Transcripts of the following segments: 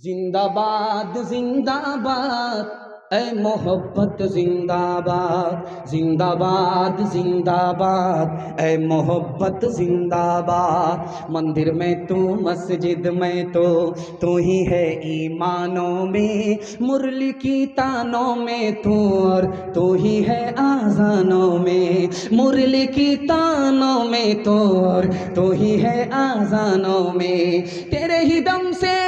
जिंदाबाद जिंदाबाद ऐ मोहब्बत जिंदाबाद, जिंदाबाद जिंदाबाद ऐ मोहब्बत जिंदाबाद। मंदिर में तू मस्जिद में तू ही है ईमानों में, मुरली की तानों में तू और तू ही है आज़ानों में, मुरली की तानों में तू और तू ही है आज़ानों में। तेरे ही दम से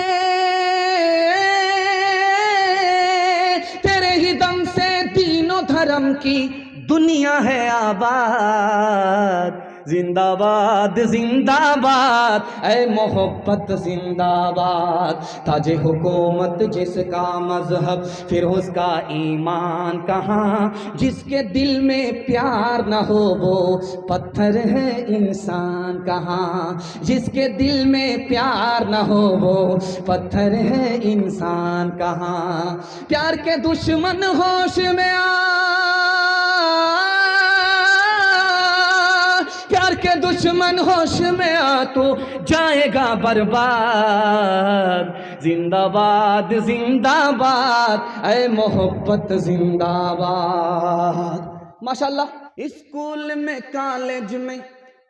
धर्म की दुनिया है आबाद। जिंदाबाद जिंदाबाद ऐ मोहब्बत जिंदाबाद। ताजे हुकूमत जिसका मजहब फिर उसका ईमान कहाँ, जिसके दिल में प्यार न हो वो पत्थर है इंसान कहाँ, जिसके दिल में प्यार न हो वो पत्थर है इंसान कहाँ। प्यार के दुश्मन होश में प्यार के दुश्मन होश में आ तो जाएगा बर्बाद। जिंदाबाद जिंदाबाद ऐ मोहब्बत जिंदाबाद। माशाल्लाह स्कूल में कॉलेज में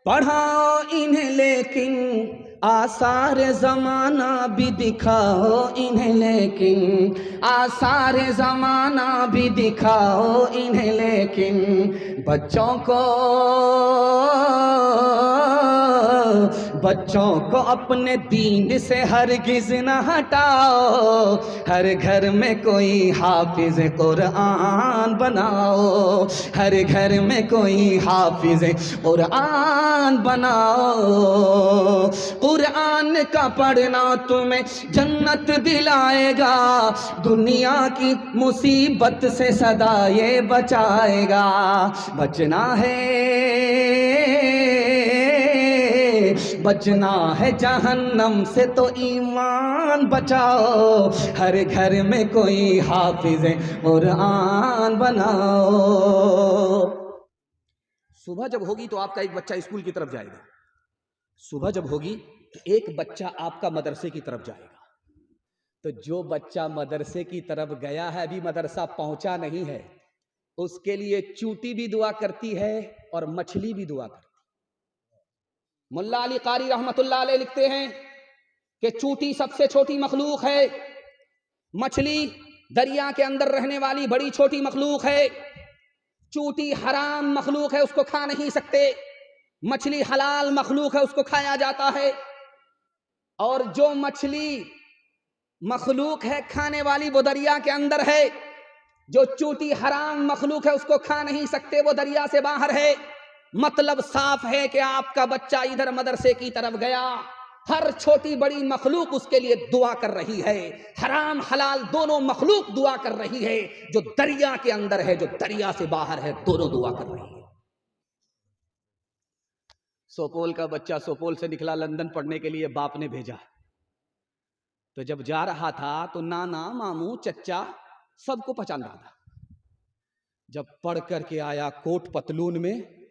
पढ़ाओ इन्हें, लेकिन आसार ज़माना भी दिखाओ इन्हें, लेकिन आसार ज़माना भी दिखाओ इन्हें, लेकिन बच्चों को अपने दीन से हरगिज़ न हटाओ। हर घर में कोई हाफिज कुरान बनाओ, हर घर में कोई हाफिज कुरान बनाओ। कुरान का पढ़ना तुम्हें जन्नत दिलाएगा, दुनिया की मुसीबत से सदा ये बचाएगा। बचना है जहन्नम से तो ईमान बचाओ, हर घर में कोई हाफिज कुरान बनाओ। सुबह जब होगी तो आपका एक बच्चा स्कूल की तरफ जाएगा, सुबह जब होगी तो एक बच्चा आपका मदरसे की तरफ जाएगा। तो जो बच्चा मदरसे की तरफ गया है, अभी मदरसा पहुंचा नहीं है, उसके लिए चूंटी भी दुआ करती है और मछली भी दुआ करती है। मुल्ला अली कारी रहमतुल्लाह अलैह लिखते हैं कि चूंटी सबसे छोटी मखलूक है, मछली दरिया के अंदर रहने वाली बड़ी छोटी मखलूक है। चूंटी हराम मखलूक है, उसको खा नहीं सकते। मछली हलाल मखलूक है, उसको खाया जाता है। और जो मछली मखलूक है खाने वाली वो दरिया के अंदर है, जो चूंटी हराम मखलूक है उसको खा नहीं सकते, वो दरिया से बाहर है। मतलब साफ है कि आपका बच्चा इधर मदरसे की तरफ गया, हर छोटी बड़ी मखलूक उसके लिए दुआ कर रही है, हराम हलाल दोनों मखलूक दुआ कर रही है। जो दरिया के अंदर है, जो दरिया से बाहर है, दोनों दुआ कर रही है। सोपोल का बच्चा सोपोल से निकला लंदन पढ़ने के लिए, बाप ने भेजा। तो जब जा रहा था तो नाना मामू चच्चा सबको पहचान रहा था। जब पढ़ करके आया कोट पतलून में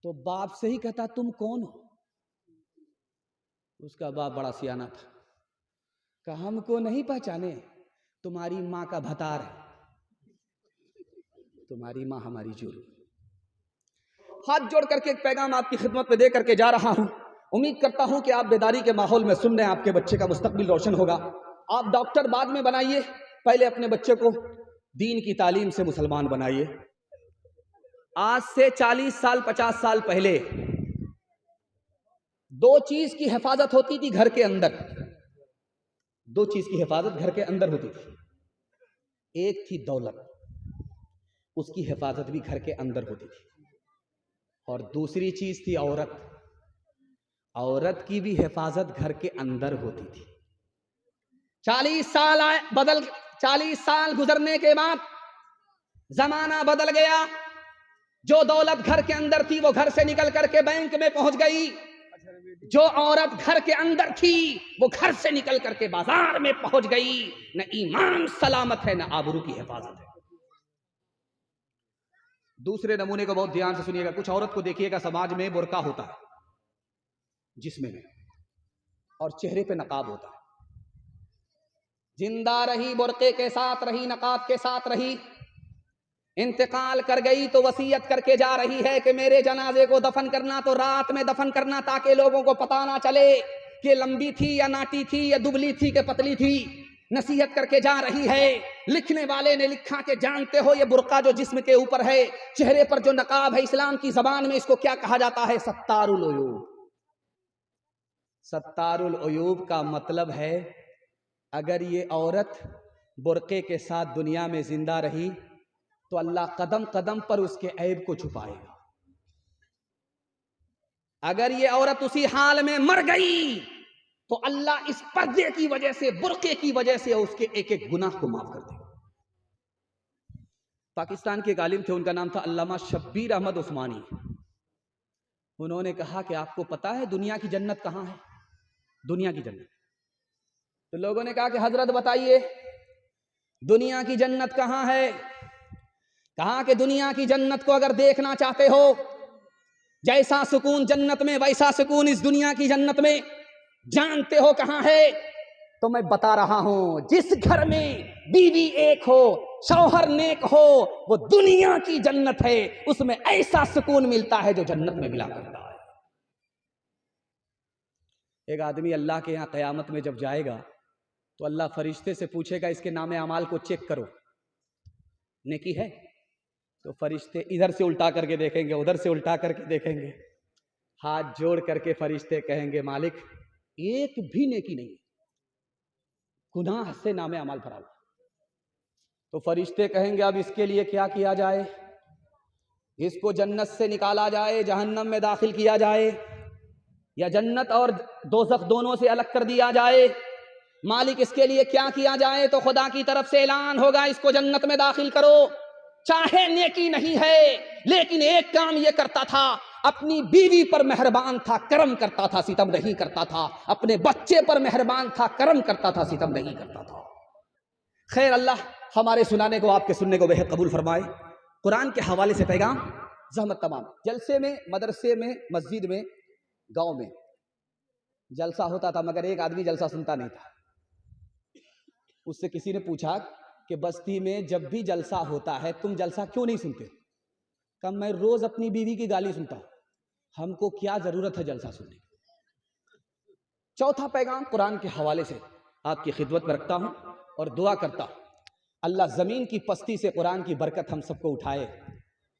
तो बाप से ही कहता तुम कौन हो। उसका बाप बड़ा सियाना था, कहा हमको नहीं पहचाने, तुम्हारी माँ का भतार है, तुम्हारी माँ हमारी जोरू। हाथ जोड़ करके एक पैगाम आपकी खिदमत में दे करके जा रहा हूं। उम्मीद करता हूं कि आप बेदारी के माहौल में सुन रहे हैं, आपके बच्चे का मुस्तकबिल रोशन होगा। आप डॉक्टर बाद में बनाइए, पहले अपने बच्चे को दीन की तालीम से मुसलमान बनाइए। आज से 40 साल 50 साल पहले दो चीज की हिफाजत होती थी घर के अंदर, दो चीज की हिफाजत घर के अंदर होती थी। एक थी दौलत, उसकी हिफाजत भी घर के अंदर होती थी, और दूसरी चीज थी औरत, औरत की भी हिफाजत घर के अंदर होती थी। 40 साल गुजरने के बाद जमाना बदल गया। जो दौलत घर के अंदर थी वो घर से निकल करके बैंक में पहुंच गई, जो औरत घर के अंदर थी वो घर से निकल करके बाजार में पहुंच गई। न ईमान सलामत है, न आबरू की हिफाजत है। दूसरे नमूने को बहुत ध्यान से सुनिएगा। कुछ औरत को देखिएगा, समाज में बुर्का होता है जिस्म में, और चेहरे पे नकाब होता है। जिंदा रही, बुर्के के साथ रही, नकाब के साथ रही, इंतकाल कर गई तो वसीयत करके जा रही है कि मेरे जनाजे को दफन करना तो रात में दफन करना, ताकि लोगों को पता ना चले कि लंबी थी या नाटी थी या दुबली थी कि पतली थी। नसीहत करके जा रही है। लिखने वाले ने लिखा कि जानते हो ये बुर्का जो जिस्म के ऊपर है, चेहरे पर जो नकाब है, इस्लाम की जबान में इसको क्या कहा जाता है? सत्तारुल उयूब। सत्तारुल उयूब का मतलब है अगर ये औरत बुर्के के साथ दुनिया में जिंदा रही तो अल्लाह कदम कदम पर उसके ऐब को छुपाएगा। अगर ये औरत उसी हाल में मर गई तो अल्लाह इस पर्दे की वजह से, बुर्के की वजह से उसके एक एक गुनाह को माफ कर देगा। पाकिस्तान के एक आलिम थे, उनका नाम था अल्लामा शब्बीर अहमद उस्मानी। उन्होंने कहा कि आपको पता है दुनिया की जन्नत कहां है? दुनिया की जन्नत। तो लोगों ने कहा कि हजरत बताइए दुनिया की जन्नत कहां है? कहा कि दुनिया की जन्नत को अगर देखना चाहते हो, जैसा सुकून जन्नत में वैसा सुकून इस दुनिया की जन्नत में, जानते हो कहां है? तो मैं बता रहा हूं, जिस घर में बीवी एक हो, शौहर नेक हो, वो दुनिया की जन्नत है। उसमें ऐसा सुकून मिलता है जो जन्नत में मिला करता है। एक आदमी अल्लाह के यहां कयामत में जब जाएगा तो अल्लाह फरिश्ते से पूछेगा इसके नामे अमाल को चेक करो, नेकी है? तो फरिश्ते इधर से उल्टा करके देखेंगे, उधर से उल्टा करके देखेंगे, हाथ जोड़ करके फरिश्ते कहेंगे मालिक एक भी नेकी नहीं, गुनाह से नामे अमाल भरा हुआ। तो फरिश्ते कहेंगे अब इसके लिए क्या किया जाए? इसको जन्नत से निकाला जाए, जहन्नम में दाखिल किया जाए, या जन्नत और दोज़ख दोनों से अलग कर दिया जाए? मालिक इसके लिए क्या किया जाए? तो खुदा की तरफ से ऐलान होगा इसको जन्नत में दाखिल करो। चाहे नेकी नहीं है लेकिन एक काम ये करता था, अपनी बीवी पर मेहरबान था, करम करता था, सितम नहीं करता था। अपने बच्चे पर मेहरबान था, करम करता था, सितम नहीं करता था। खैर, अल्लाह हमारे सुनाने को, आपके सुनने को बेहद कबूल फरमाए। कुरान के हवाले से पैगाम ज़हमत तमाम। जलसे में, मदरसे में, मस्जिद में, गांव में जलसा होता था, मगर एक आदमी जलसा सुनता नहीं था। उससे किसी ने पूछा कि बस्ती में जब भी जलसा होता है तुम जलसा क्यों नहीं सुनते? कहा मैं रोज अपनी बीवी की गाली सुनता हूं, हमको क्या जरूरत है जलसा सुनने की। चौथा पैगाम कुरान के हवाले से आपकी खिदमत में रखता हूं और दुआ करता हूं अल्लाह जमीन की पस्ती से कुरान की बरकत हम सबको उठाए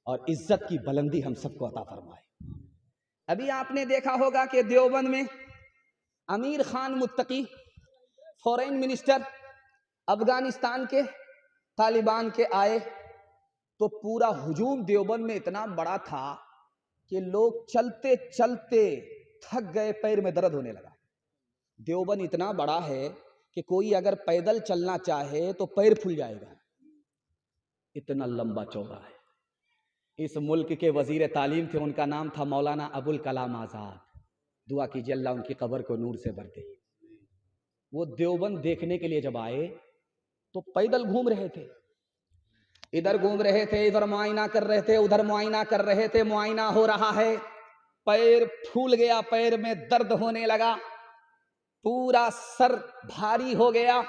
और इज्जत की बुलंदी हम सबको अता फरमाए। अभी आपने देखा होगा कि देवबंद में अमीर खान मुत्तकी, फॉरेन मिनिस्टर, अफगानिस्तान के तालिबान के आए तो पूरा हुजूम देवबंद में इतना बड़ा था कि लोग चलते चलते थक गए, पैर में दर्द होने लगा। देवबंद इतना बड़ा है कि कोई अगर पैदल चलना चाहे तो पैर फूल जाएगा, इतना लंबा चौड़ा है। इस मुल्क के वजीर तालीम थे, उनका नाम था मौलाना अबुल कलाम आज़ाद। दुआ कीजिए अल्लाह उनकी कब्र को नूर से भर दे। वो देवबंद देखने के लिए जब आए तो पैदल घूम रहे थे, इधर घूम रहे थे, इधर मुआयना कर रहे थे, उधर मुआयना कर रहे थे। मुआयना हो रहा है, पैर फूल गया, पैर में दर्द होने लगा, पूरा सर भारी हो गया।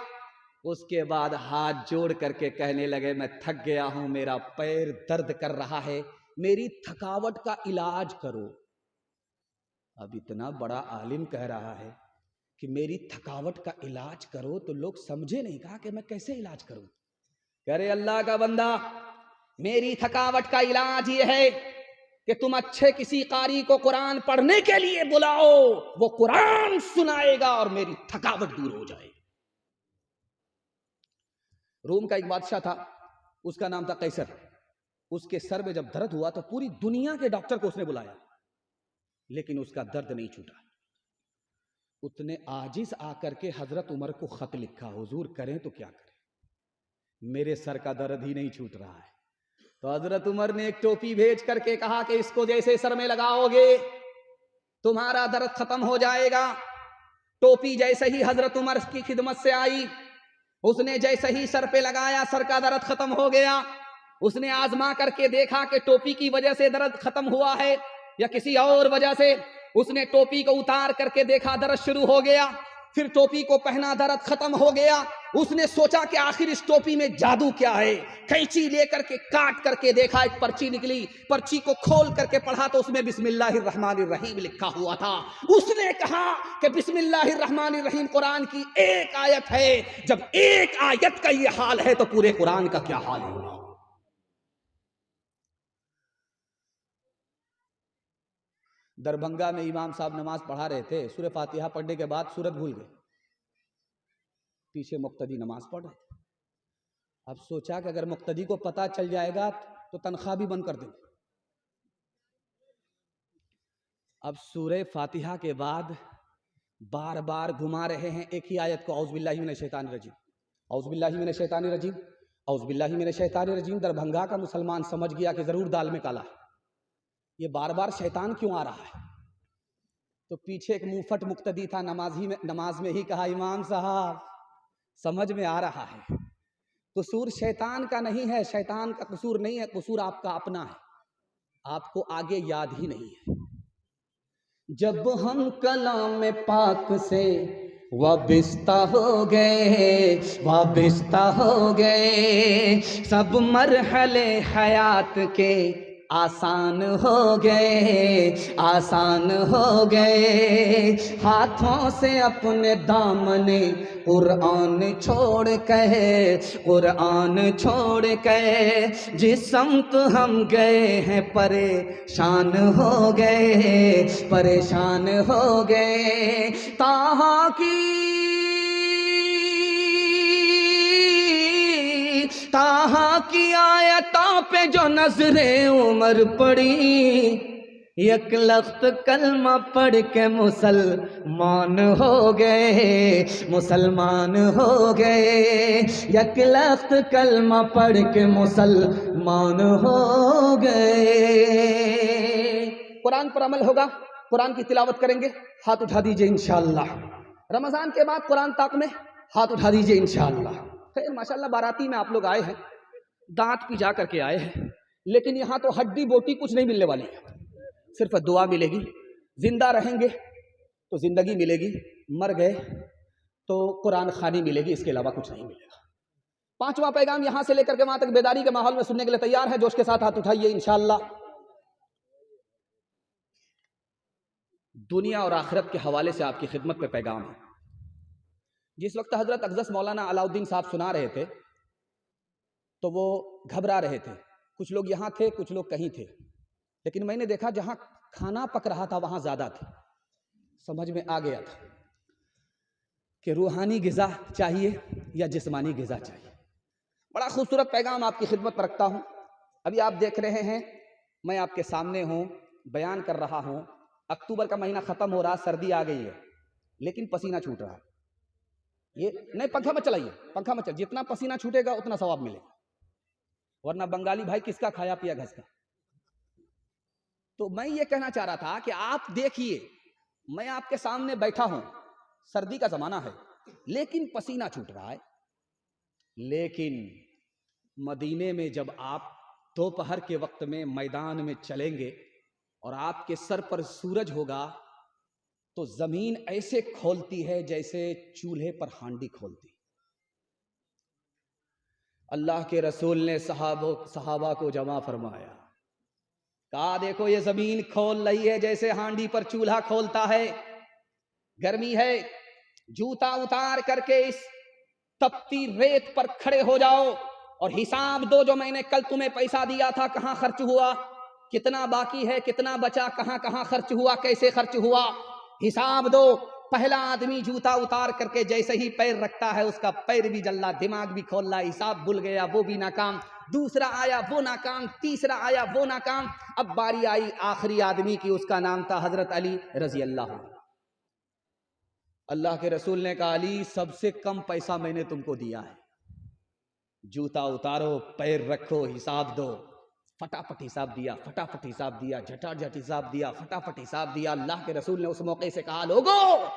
उसके बाद हाथ जोड़ करके कहने लगे मैं थक गया हूं, मेरा पैर दर्द कर रहा है, मेरी थकावट का इलाज करो। अब इतना बड़ा आलिम कह रहा है कि मेरी थकावट का इलाज करो, तो लोग समझे नहीं। कहा कि मैं कैसे इलाज करूं? कह रहे अल्लाह का बंदा, मेरी थकावट का इलाज ये है कि तुम अच्छे किसी कारी को कुरान पढ़ने के लिए बुलाओ, वो कुरान सुनाएगा और मेरी थकावट दूर हो जाएगी। रोम का एक बादशाह था, उसका नाम था कैसर। उसके सर में जब दर्द हुआ तो पूरी दुनिया के डॉक्टर को उसने बुलाया, लेकिन उसका दर्द नहीं छूटा। उसने आजिज आकर के हजरत उमर को खत लिखा, हुजूर करें तो क्या करें, मेरे सर का दर्द ही नहीं छूट रहा है। तो हजरत उमर ने एक टोपी भेज करके कहा कि इसको जैसे सर में लगाओगे तुम्हारा दर्द खत्म हो जाएगा। टोपी जैसे ही हजरत उमर की खिदमत से आई, उसने जैसे ही सर पे लगाया, सर का दर्द खत्म हो गया। उसने आजमा करके देखा कि टोपी की वजह से दर्द खत्म हुआ है या किसी और वजह से। उसने टोपी को उतार करके देखा, दर्द शुरू हो गया। फिर टोपी को पहना, दर्द खत्म हो गया। उसने सोचा कि आखिर इस टोपी में जादू क्या है। कैंची लेकर के काट करके देखा, एक पर्ची निकली। पर्ची को खोल करके पढ़ा तो उसमें बिस्मिल्लाहिर्रहमानिर्रहीम लिखा हुआ था। उसने कहा कि बिस्मिल्लाहिर्रहमानिर्रहीम कुरान की एक आयत है। जब एक आयत का ये हाल है तो पूरे कुरान का क्या हाल होगा। दरभंगा में इमाम साहब नमाज पढ़ा रहे थे, सूरह फातिहा पढ़ने के बाद सूरत भूल गए, पीछे मुक्तदी नमाज पढ़ रहे थे। अब सोचा कि अगर मुक्तदी को पता चल जाएगा तो तनख्वाह भी बंद कर देंगे। अब सूरह फातिहा के बाद बार बार घुमा रहे हैं एक ही आयत को, औज़ुबिल्लाहि मिनश शैतानिर रजीम, औज़ुबिल्लाहि मिनश शैतानिर रजीम, औज़ुबिल्लाहि मिनश शैतानिर रजीम। दरभंगा का मुसलमान समझ गया कि जरूर दाल में काला है, ये बार बार शैतान क्यों आ रहा है। तो पीछे एक मुंहफट मुक्तदी था, नमाज में ही कहा, इमाम साहब समझ में आ रहा है, कसूर शैतान का नहीं है, शैतान का कसूर नहीं है, कसूर आपका अपना है, आपको आगे याद ही नहीं है। जब हम कलाम पाक से वाबिस्ता हो गए, वाबिस्ता हो गए, सब मरहले हयात के आसान हो गए, आसान हो गए। हाथों से अपने दामने कुरान छोड़ के, कुरान छोड़ के जिस समत हम गए हैं परेशान हो गए, परेशान हो गए। ताहा की आयतों पे जो नजरें उमर पड़ी, एक लख्त कलमा पढ़ के मुसलमान हो गए, मुसलमान हो गए। एक लख्त कलमा पढ़ के मुसलमान हो गए। कुरान पर अमल होगा, कुरान की तिलावत करेंगे, हाथ उठा दीजिए इंशाअल्लाह। रमजान के बाद कुरान ताक में हाथ उठा दीजिए इंशाअल्लाह। खैर माशाअल्लाह बाराती में आप लोग आए हैं, दांत पिजा करके आए हैं, लेकिन यहाँ तो हड्डी बोटी कुछ नहीं मिलने वाली है, सिर्फ दुआ मिलेगी। जिंदा रहेंगे तो जिंदगी मिलेगी, मर गए तो कुरान खानी मिलेगी, इसके अलावा कुछ नहीं मिलेगा। पांचवा पैगाम यहाँ से लेकर के वहां तक बेदारी के माहौल में सुनने के लिए तैयार है? जोश के साथ हाथ उठाइए इंशाअल्लाह। दुनिया और आखिरत के हवाले से आपकी खिदमत पे पैगाम है। जिस वक्त हजरत अक़दस मौलाना अलाउद्दीन साहब सुना रहे थे तो वो घबरा रहे थे। कुछ लोग यहाँ थे, कुछ लोग कहीं थे, लेकिन मैंने देखा जहाँ खाना पक रहा था वहाँ ज़्यादा थे। समझ में आ गया था कि रूहानी ग़िज़ा चाहिए या जिस्मानी ग़िज़ा चाहिए। बड़ा खूबसूरत पैगाम आपकी खिदमत पर रखता हूँ। अभी आप देख रहे हैं, मैं आपके सामने हूँ, बयान कर रहा हूँ। अक्टूबर का महीना ख़त्म हो रहा, सर्दी आ गई है, लेकिन पसीना छूट रहा है। ये नहीं, पंखा मत चलाइए, पंखा मत चलाइए, जितना पसीना छूटेगा उतना सवाब मिलेगा, वरना बंगाली भाई किसका खाया पिया घस का। तो मैं ये कहना चाह रहा था कि आप देखिए, मैं आपके सामने बैठा हूं, सर्दी का जमाना है लेकिन पसीना छूट रहा है। लेकिन मदीने में जब आप दोपहर के वक्त में मैदान में चलेंगे और आपके सर पर सूरज होगा तो जमीन ऐसे खोलती है जैसे चूल्हे पर हांडी खोलती। अल्लाह के रसूल ने सहाबा को जमा फरमाया, कहा देखो ये जमीन खोल रही है जैसे हांडी पर चूल्हा खोलता है। गर्मी है, जूता उतार करके इस तपती रेत पर खड़े हो जाओ और हिसाब दो, जो मैंने कल तुम्हें पैसा दिया था कहां खर्च हुआ, कितना बाकी है, कितना बचा, कहां कहां खर्च हुआ, कैसे खर्च हुआ, हिसाब दो। पहला आदमी जूता उतार करके जैसे ही पैर रखता है उसका पैर भी जल्ला, दिमाग भी खोला, हिसाब भूल गया, वो भी नाकाम। दूसरा आया वो नाकाम, तीसरा आया वो नाकाम। अब बारी आई आखिरी आदमी की, उसका नाम था हजरत अली रजी अल्लाह। अल्लाह के रसूल ने कहा, अली सबसे कम पैसा मैंने तुमको दिया है, जूता उतारो, पैर रखो, हिसाब दो। फटाफट हिसाब दिया, फटाफट हिसाब दिया, झटाझट हिसाब दिया, फटाफट हिसाब दिया। अल्लाह के रसूल ने उस मौके से कहा, लोगों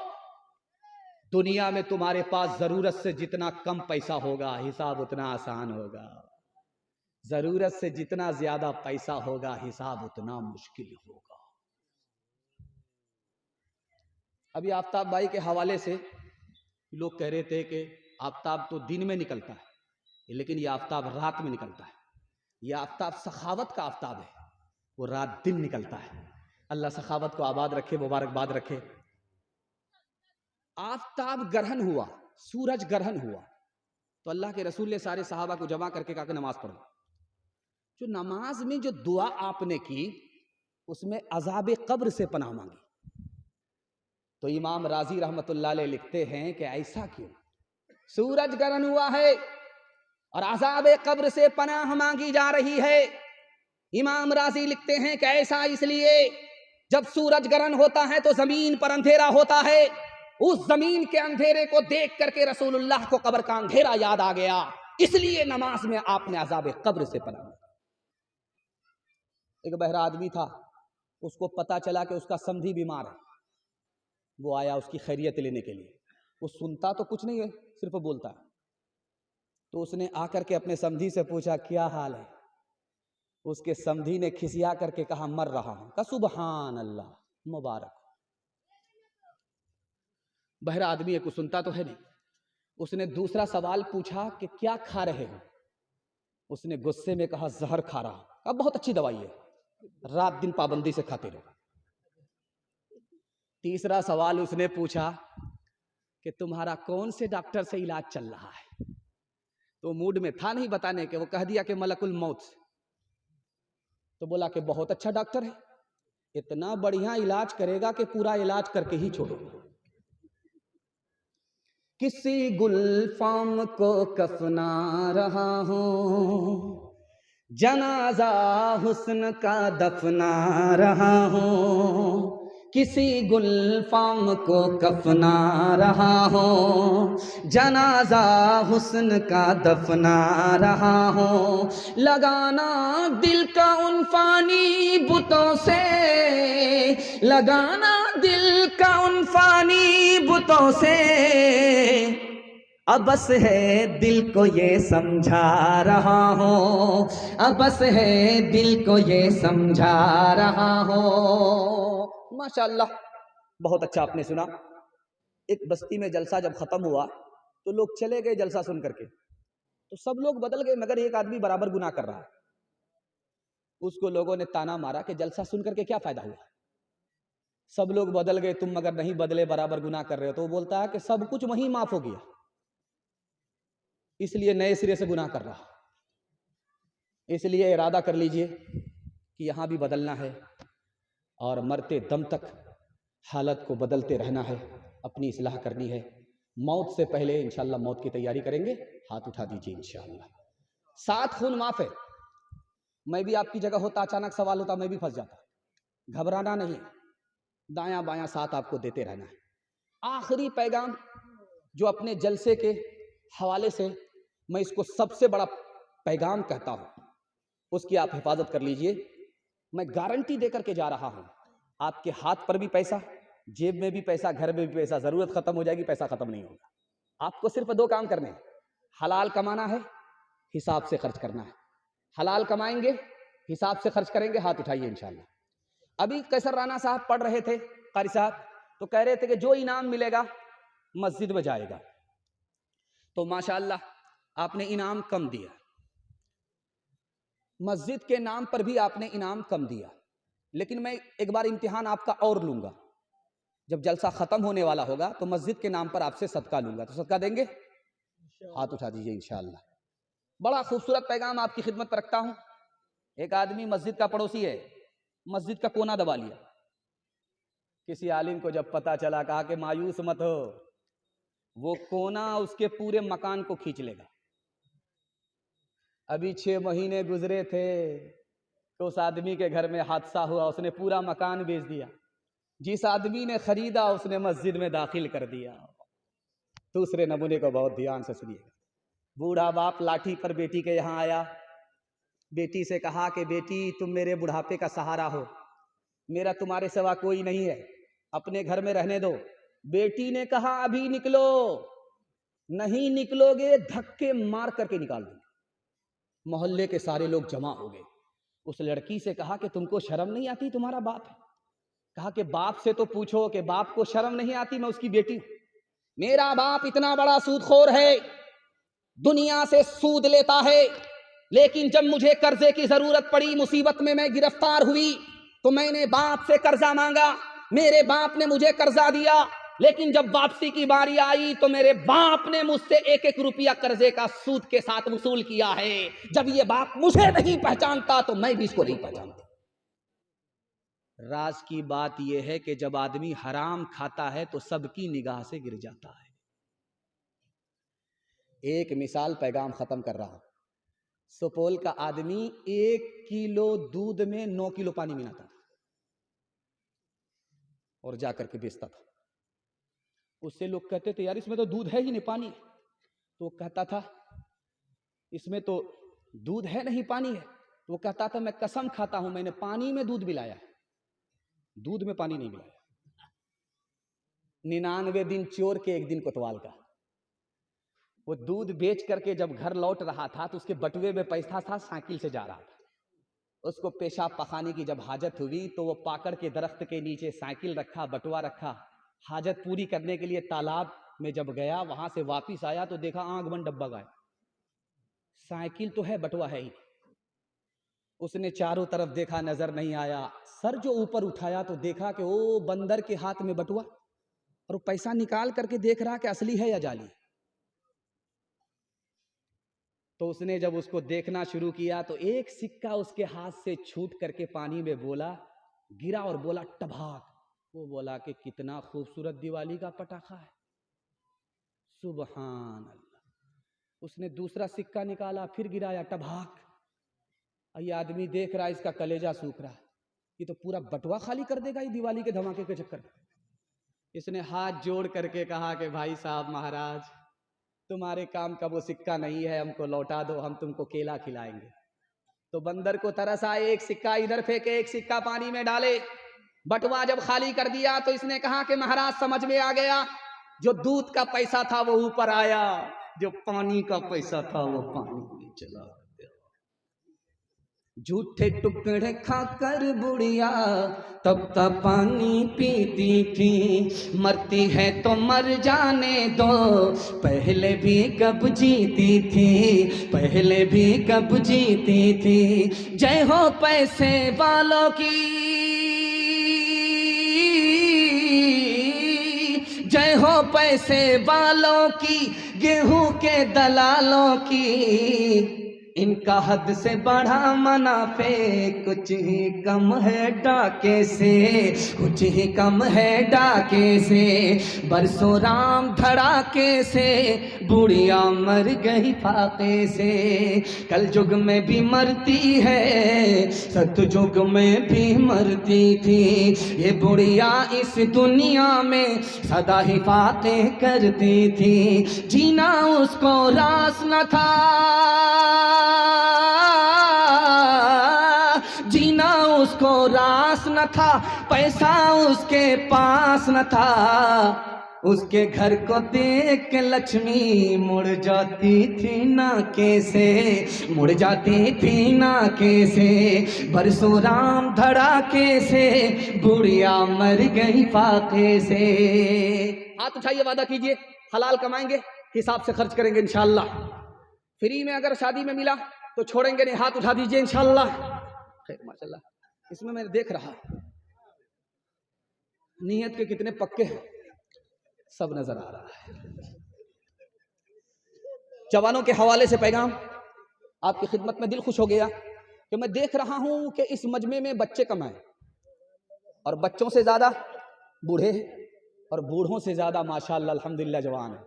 दुनिया में तुम्हारे पास जरूरत से जितना कम पैसा होगा हिसाब उतना आसान होगा, जरूरत से जितना ज्यादा पैसा होगा हिसाब उतना मुश्किल होगा। अभी आफ्ताब भाई के हवाले से लोग कह रहे थे कि आफ्ताब तो दिन में निकलता है, लेकिन ये आफ्ताब रात में निकलता है। ये आफ्ताब सखावत का आफ्ताब है, वो रात दिन निकलता है। अल्लाह सखावत को आबाद रखे, मुबारकबाद रखे। आफ्ताब ग्रहण हुआ, सूरज ग्रहण हुआ, तो अल्लाह के रसूल ने सारे सहाबा को जमा करके कहा कि नमाज पढ़ो। जो नमाज में जो दुआ आपने की उसमें अजाब कब्र से पनाह मांगी। तो इमाम राजी रहमतुल्लाह अलैह लिखते हैं कि ऐसा क्यों, सूरज ग्रहण हुआ है और अजाब कब्र से पनाह मांगी जा रही है। इमाम राजी लिखते हैं कि ऐसा इसलिए, जब सूरज ग्रहण होता है तो जमीन पर अंधेरा होता है, उस जमीन के अंधेरे को देख करके रसूलुल्लाह को कब्र का अंधेरा याद आ गया, इसलिए नमाज में आपने अजाब कब्र से पनाह मांगी। एक बहरा आदमी था, उसको पता चला कि उसका समधी बीमार है। वो आया उसकी खैरियत लेने के लिए। वो सुनता तो कुछ नहीं है, सिर्फ बोलता है। तो उसने आकर के अपने समधी से पूछा क्या हाल है। उसके समधी ने खिसिया करके कहा मर रहा हूं। कहा सुबहान अल्लाह, मुबारक। बहरा आदमी है, कुछ सुनता तो है नहीं। उसने दूसरा सवाल पूछा कि क्या खा रहे हो। उसने गुस्से में कहा जहर खा रहा हूं। कहा बहुत अच्छी दवाई है, रात दिन पाबंदी से खाते रहो। तीसरा सवाल उसने पूछा कि तुम्हारा कौन से डॉक्टर से इलाज चल रहा है। तो मूड में था नहीं बताने के, वो कह दिया कि मलकुल मौत से। तो बोला कि बहुत अच्छा डॉक्टर है, इतना बढ़िया इलाज करेगा कि पूरा इलाज करके ही छोड़ो। किसी गुलफाम को कफना रहा हूं, जनाजा हुस्न का दफना रहा हूं। किसी गुलफाम को कफना रहा हूँ, जनाजा हुस्न का दफना रहा हूँ। लगाना दिल का उन फानी बुतों से, लगाना दिल का उन फानी बुतों से। अब बस है दिल को ये समझा रहा हूँ, अब बस है दिल को ये समझा रहा हूँ। माशाअल्लाह, बहुत अच्छा आपने सुना। एक बस्ती में जलसा जब खत्म हुआ तो लोग चले गए जलसा सुन करके, तो सब लोग बदल गए मगर एक आदमी बराबर गुनाह कर रहा है। उसको लोगों ने ताना मारा कि जलसा सुन करके क्या फायदा हुआ, सब लोग बदल गए, तुम मगर नहीं बदले, बराबर गुनाह कर रहे हो। तो वो बोलता है कि सब कुछ वहीं माफ हो गया, इसलिए नए सिरे से गुनाह कर रहा। इसलिए इरादा कर लीजिए कि यहां भी बदलना है और मरते दम तक हालत को बदलते रहना है, अपनी इस्लाह करनी है। मौत से पहले इंशाअल्लाह मौत की तैयारी करेंगे। हाथ उठा दीजिए इंशाअल्लाह। 7 खून माफ है। मैं भी आपकी जगह होता, अचानक सवाल होता, मैं भी फंस जाता। घबराना नहीं, दायां बायां साथ आपको देते रहना है। आखिरी पैगाम जो अपने जलसे के हवाले से मैं इसको सबसे बड़ा पैगाम कहता हूं, उसकी आप हिफाजत कर लीजिए। मैं गारंटी देकर के जा रहा हूं, आपके हाथ पर भी पैसा, जेब में भी पैसा, घर में भी पैसा। जरूरत खत्म हो जाएगी, पैसा खत्म नहीं होगा। आपको सिर्फ 2 काम करने हैं, हलाल कमाना है, हिसाब से खर्च करना है। हलाल कमाएंगे, हिसाब से खर्च करेंगे। हाथ उठाइए इंशाअल्लाह। अभी कैसर राणा साहब पढ़ रहे थे, कारी साहब, तो कह रहे थे कि जो इनाम मिलेगा मस्जिद में जाएगा। तो माशाअल्लाह आपने इनाम कम दिया, मस्जिद के नाम पर भी आपने इनाम कम दिया। लेकिन मैं एक बार इम्तिहान आपका और लूंगा, जब जलसा खत्म होने वाला होगा तो मस्जिद के नाम पर आपसे सदका लूंगा। तो सदका देंगे? हाथ उठा दीजिए इंशाअल्लाह। बड़ा खूबसूरत पैगाम आपकी खिदमत पर रखता हूं। एक आदमी मस्जिद का पड़ोसी है, मस्जिद का कोना दबा लिया। किसी आलिम को जब पता चला, कहा कि मायूस मत हो, वो कोना उसके पूरे मकान को खींच लेगा। अभी 6 महीने गुजरे थे तो उस आदमी के घर में हादसा हुआ, उसने पूरा मकान बेच दिया। जिस आदमी ने खरीदा उसने मस्जिद में दाखिल कर दिया। दूसरे नमूने को बहुत ध्यान से सुनिएगा। बूढ़ा बाप लाठी पर बेटी के यहाँ आया, बेटी से कहा कि बेटी तुम मेरे बुढ़ापे का सहारा हो, मेरा तुम्हारे सिवा कोई नहीं है, अपने घर में रहने दो। बेटी ने कहा अभी निकलो, नहीं निकलोगे धक्के मार करके निकाल दूंगी। मोहल्ले के सारे लोग जमा हो गए। उस लड़की से कहा कि तुमको शर्म नहीं आती, तुम्हारा बाप है। कहा कि बाप से तो पूछो कि बाप को शर्म नहीं आती, मैं उसकी बेटी हूं। मेरा बाप इतना बड़ा सूदखोर है, दुनिया से सूद लेता है, लेकिन जब मुझे कर्जे की जरूरत पड़ी, मुसीबत में मैं गिरफ्तार हुई, तो मैंने बाप से कर्जा मांगा, मेरे बाप ने मुझे कर्जा दिया, लेकिन जब वापसी की बारी आई तो मेरे बाप ने मुझसे 1-1 रुपया कर्जे का सूद के साथ वसूल किया है। जब ये बाप मुझे नहीं पहचानता तो मैं भी इसको नहीं पहचानता। राज की बात यह है कि जब आदमी हराम खाता है तो सबकी निगाह से गिर जाता है। एक मिसाल पैगाम खत्म कर रहा हूं। सुपौल का आदमी 1 किलो दूध में 9 किलो पानी मिलाता था और जाकर के बेचता था। उससे लोग कहते थे यार इसमें तो दूध है ही नहीं, पानी है। तो वो कहता था इसमें तो दूध है नहीं, पानी है। तो वो कहता था मैं कसम खाता हूं मैंने पानी में दूध मिलाया, दूध में पानी नहीं मिलाया। 99 दिन चोर के 1 दिन कोतवाल का। वो दूध बेच करके जब घर लौट रहा था तो उसके बटुए में पैसा था, साइकिल से जा रहा था। उसको पेशाब पखाने की जब हाजत हुई तो वो पाकड़ के दरख्त के नीचे साइकिल रखा, बटुआ रखा, हाजत पूरी करने के लिए तालाब में जब गया, वहां से वापिस आया तो देखा आंख बंद डब्बा गायब। साइकिल तो है, बटुआ है ही। उसने चारों तरफ देखा, नजर नहीं आया। सर जो ऊपर उठाया तो देखा कि ओ बंदर के हाथ में बटुआ, और वो पैसा निकाल करके देख रहा कि असली है या जाली। तो उसने जब उसको देखना शुरू किया तो एक सिक्का उसके हाथ से छूट करके पानी में बोला, गिरा और बोला टभाक। वो बोला कि कितना खूबसूरत दिवाली का पटाखा है, सुबहान अल्लाह। उसने दूसरा सिक्का निकाला, फिर गिराया, टभाक। ये आदमी देख रहा है, इसका कलेजा सूख रहा है, ये तो पूरा बटुआ खाली कर देगा ये दिवाली के धमाके के चक्कर में। इसने हाथ जोड़ करके कहा कि भाई साहब महाराज, तुम्हारे काम का वो सिक्का नहीं है, हमको लौटा दो, हम तुमको केला खिलाएंगे। तो बंदर को तरस आए, एक सिक्का इधर फेंके, एक सिक्का पानी में डाले। बटुआ जब खाली कर दिया तो इसने कहा कि महाराज समझ में आ गया, जो दूध का पैसा था वो ऊपर आया, जो पानी का पैसा था वो पानी में चला गया। झूठे टुकड़े खाकर बुढ़िया तब तक पानी पीती थी, मरती है तो मर जाने दो, पहले भी कब जीती थी, पहले भी कब जीती थी। जय हो पैसे वालों की, जय हो पैसे वालों की, गेहूं के दलालों की, इनका हद से बढ़ा मुनाफे, कुछ ही कम है डाके से, कुछ ही कम है डाके से। बरसों राम धड़ाके से, बुढ़िया मर गई फाके से। कल युग में भी मरती है, सतयुग में भी मरती थी, ये बुढ़िया इस दुनिया में सदा ही फाके करती थी। जीना उसको रास न था, जीना उसको रास न था, पैसा उसके पास न था, उसके घर को देख के लक्ष्मी मुड़ जाती थी ना कैसे, मुड़ जाती थी ना कैसे। बरसों राम धड़ाके से, बुढ़िया मर गई फाके से। हाथ उठाइए, वादा कीजिए हलाल कमाएंगे, हिसाब से खर्च करेंगे इंशाअल्लाह। फ्री में अगर शादी में मिला तो छोड़ेंगे नहीं, हाथ उठा दीजिए इंशाअल्लाह। खैर माशाअल्लाह, इसमें मैंने देख रहा नीयत के कितने पक्के हैं, सब नजर आ रहा है। जवानों के हवाले से पैगाम आपकी खिदमत में, दिल खुश हो गया कि मैं देख रहा हूं कि इस मजमे में बच्चे कम हैं, और बच्चों से ज्यादा बूढ़े हैं, और बूढ़ों से ज्यादा माशाअल्लाह अल्हम्दुलिल्लाह जवान है।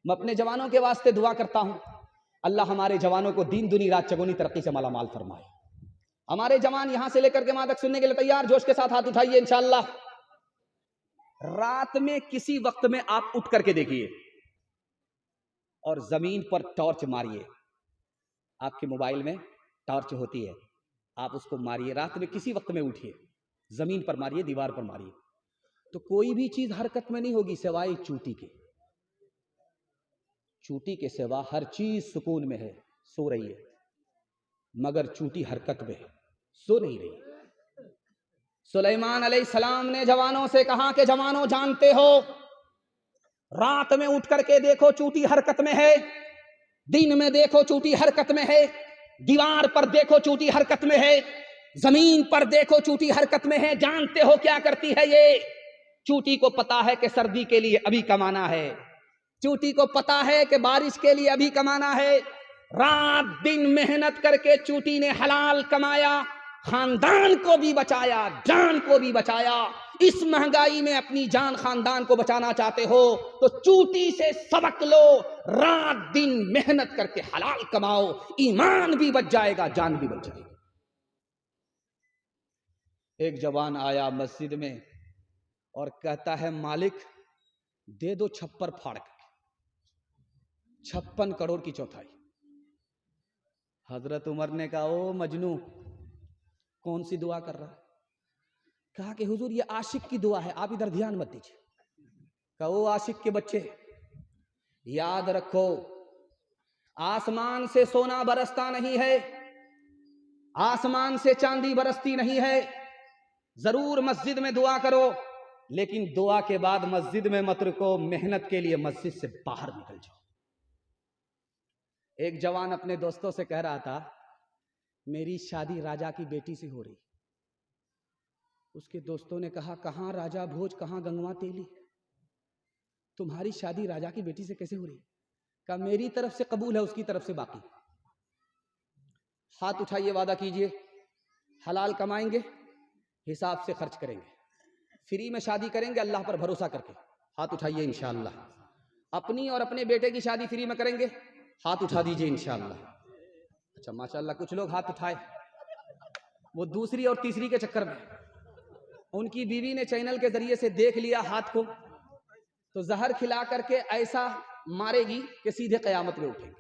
मैं अपने जवानों के वास्ते दुआ करता हूं, अल्लाह हमारे जवानों को दीन दुनी रात चगुनी तरक्की से मालामाल फरमाए। हमारे जवान यहां से लेकर के वहां तक सुनने के लिए तैयार, जोश के साथ हाथ उठाइए इंशाअल्लाह। रात में किसी वक्त में आप उठ करके देखिए और जमीन पर टॉर्च मारिए। आपके मोबाइल में टॉर्च होती है, आप उसको मारिए, रात में किसी वक्त में उठिए, जमीन पर मारिए, दीवार पर मारिए, तो कोई भी चीज हरकत में नहीं होगी सिवाय चूटी के। चूटी के सिवा हर चीज सुकून में है, सो रही है, मगर चूटी हरकत में है, सो नहीं रही। सुलेमान अलैहिस्सलाम ने जवानों से कहा कि जवानों जानते हो रात में उठ करके देखो चूंटी हरकत में है, दिन में देखो चूंटी हरकत में है, दीवार पर देखो चूंटी हरकत में है, जमीन पर देखो चूंटी हरकत में है। जानते हो क्या करती है ये? चूंटी को पता है कि सर्दी के लिए अभी कमाना है, चूंटी को पता है कि बारिश के लिए अभी कमाना है। रात दिन मेहनत करके चूंटी ने हलाल कमाया, खानदान को भी बचाया, जान को भी बचाया। इस महंगाई में अपनी जान खानदान को बचाना चाहते हो तो चूंटी से सबक लो, रात दिन मेहनत करके हलाल कमाओ, ईमान भी बच जाएगा, जान भी बच जाएगी। एक जवान आया मस्जिद में और कहता है, मालिक दे दो छप्पर फाड़ के 56 करोड़ की चौथाई। हजरत उमर ने कहा, ओ मजनू कौन सी दुआ कर रहा है? कहा कि हुजूर ये आशिक की दुआ है, आप इधर ध्यान मत दीजिए। कहा, ओ आशिक के बच्चे, याद रखो आसमान से सोना बरसता नहीं है, आसमान से चांदी बरसती नहीं है। जरूर मस्जिद में दुआ करो, लेकिन दुआ के बाद मस्जिद में मत रुको, मेहनत के लिए मस्जिद से बाहर निकल जाओ। एक जवान अपने दोस्तों से कह रहा था, मेरी शादी राजा की बेटी से हो रही। उसके दोस्तों ने कहा, कहां राजा भोज, कहां गंगवा तेली, तुम्हारी शादी राजा की बेटी से कैसे हो रही? कहा, मेरी तरफ से कबूल है, उसकी तरफ से बाकी। हाथ उठाइए, वादा कीजिए, हलाल कमाएंगे, हिसाब से खर्च करेंगे, फ्री में शादी करेंगे अल्लाह पर भरोसा करके। हाथ उठाइए इंशाअल्लाह। अपनी और अपने बेटे की शादी फ्री में करेंगे, हाथ उठा दीजिए इंशाअल्लाह। अच्छा माशाअल्लाह, कुछ लोग हाथ उठाए, वो दूसरी और तीसरी के चक्कर में उनकी बीवी ने चैनल के जरिए से देख लिया हाथ को, तो जहर खिला करके ऐसा मारेगी कि सीधे कयामत में उठेंगे।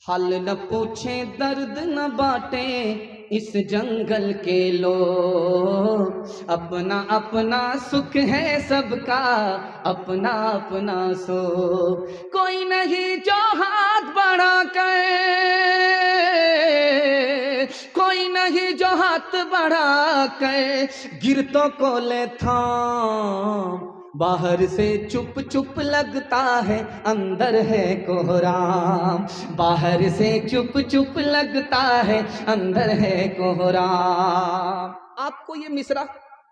हाल न पूछे दर्द न बांटे इस जंगल के लोग, अपना अपना सुख है सबका, अपना अपना सुख। कोई नहीं जो हाथ बढ़ा कर, कोई नहीं जो हाथ बढ़ा कर गिरतों को ले थाम। बाहर से चुप चुप लगता है, अंदर है कोहराम। बाहर से चुप चुप लगता है, अंदर है कोहराम। आपको ये मिसरा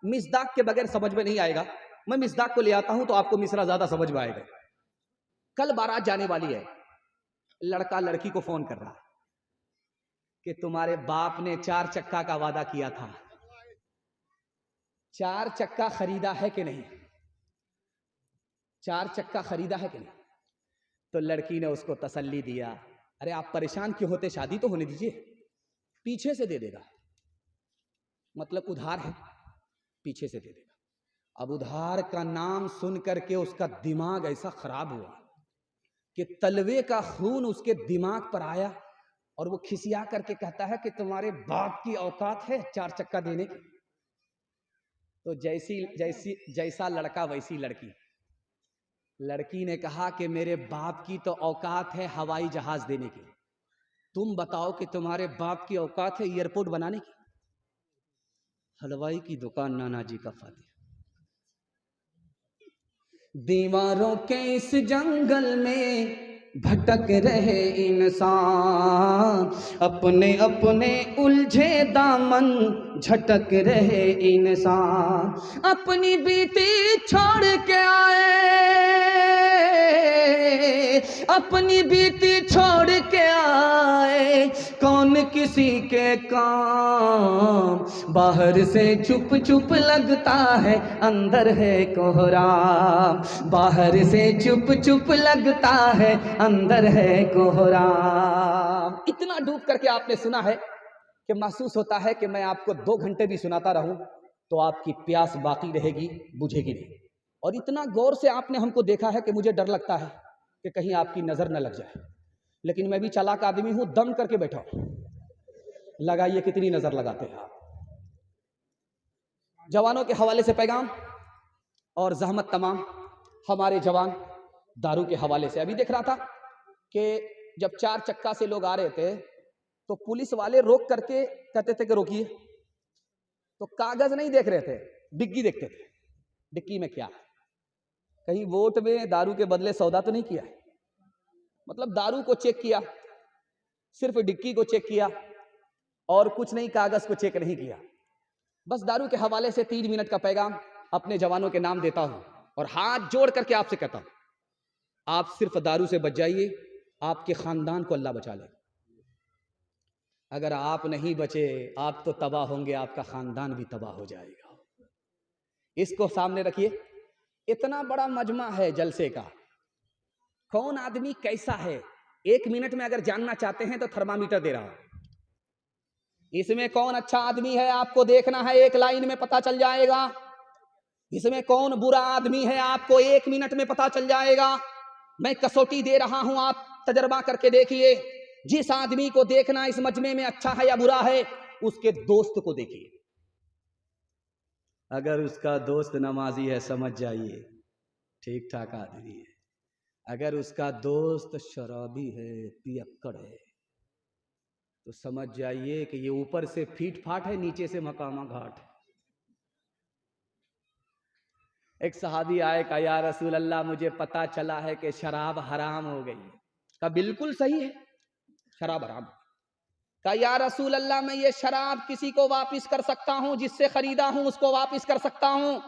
मिसदाक के बगैर समझ में नहीं आएगा। मैं मिसदाक को ले आता हूं तो आपको मिसरा ज्यादा समझ में आएगा। कल बारात जाने वाली है, लड़का लड़की को फोन कर रहा है कि तुम्हारे बाप ने 4 चक्का का वादा किया था, 4 चक्का खरीदा है कि नहीं, 4 चक्का खरीदा है कि नहीं। तो लड़की ने उसको तसल्ली दिया, अरे आप परेशान क्यों होते, शादी तो होने दीजिए, पीछे से दे देगा। मतलब उधार है, पीछे से दे देगा। अब उधार का नाम सुन करके उसका दिमाग ऐसा खराब हुआ कि तलवे का खून उसके दिमाग पर आया और वो खिसिया करके कहता है कि तुम्हारे बाप की औकात है 4 चक्का देने की। तो जैसा लड़का वैसी लड़की। लड़की ने कहा कि मेरे बाप की तो औकात है हवाई जहाज देने की, तुम बताओ कि तुम्हारे बाप की औकात है एयरपोर्ट बनाने की। हलवाई की दुकान नाना जी का फातिहा। दीवारों के इस जंगल में भटक रहे इंसान, अपने अपने उलझे दामन झटक रहे इंसान। अपनी बीती छोड़ के आए, अपनी बीती छोड़ के आए, कौन किसी के काम। बाहर से चुप चुप लगता है, अंदर है कोहराम। बाहर से चुप चुप लगता है, अंदर है कोहराम। इतना डूब करके आपने सुना है कि महसूस होता है कि मैं आपको 2 घंटे भी सुनाता रहूं तो आपकी प्यास बाकी रहेगी, बुझेगी नहीं। और इतना गौर से आपने हमको देखा है कि मुझे डर लगता है कि कहीं आपकी नजर न लग जाए, लेकिन मैं भी चालाक आदमी हूं, दम करके बैठा हूं। लगाइए कितनी नजर लगाते हैं आप। जवानों के हवाले से पैगाम और जहमत तमाम हमारे जवान दारू के हवाले से। अभी देख रहा था कि जब 4 चक्का से लोग आ रहे थे तो पुलिस वाले रोक करके कहते थे कि रोकिए, तो कागज नहीं देख रहे थे, डिग्गी देखते थे, डिग्गी में क्या है। कहीं वोट में दारू के बदले सौदा तो नहीं किया है? मतलब दारू को चेक किया, सिर्फ डिक्की को चेक किया और कुछ नहीं, कागज को चेक नहीं किया। बस दारू के हवाले से 3 मिनट का पैगाम अपने जवानों के नाम देता हूं और हाथ जोड़ करके आपसे कहता हूं, आप सिर्फ दारू से बच जाइए, आपके खानदान को अल्लाह बचा ले। अगर आप नहीं बचे, आप तो तबाह होंगे, आपका खानदान भी तबाह हो जाएगा। इसको सामने रखिए। इतना बड़ा मजमा है जलसे का, कौन आदमी कैसा है 1 मिनट में अगर जानना चाहते हैं तो थर्मामीटर दे रहा हूं। इसमें कौन अच्छा आदमी है आपको देखना है, 1 लाइन में पता चल जाएगा। इसमें कौन बुरा आदमी है आपको 1 मिनट में पता चल जाएगा। मैं कसौटी दे रहा हूं, आप तजर्बा करके देखिए। जिस आदमी को देखना इस मजमे में अच्छा है या बुरा है, उसके दोस्त को देखिए। अगर उसका दोस्त नमाजी है, समझ जाइए ठीक ठाक आदमी है। अगर उसका दोस्त शराबी है, पियक्कड़ है, तो समझ जाइए कि ये ऊपर से फीट फाट है, नीचे से मकामा घाट है। एक सहाबी आए, कहा या रसूल अल्लाह, मुझे पता चला है कि शराब हराम हो गई है। कहा बिल्कुल सही है, शराब हराम। कहा या रसूल अल्लाह, मैं ये शराब किसी को वापस कर सकता हूं, जिससे खरीदा हूं उसको वापस कर सकता हूं?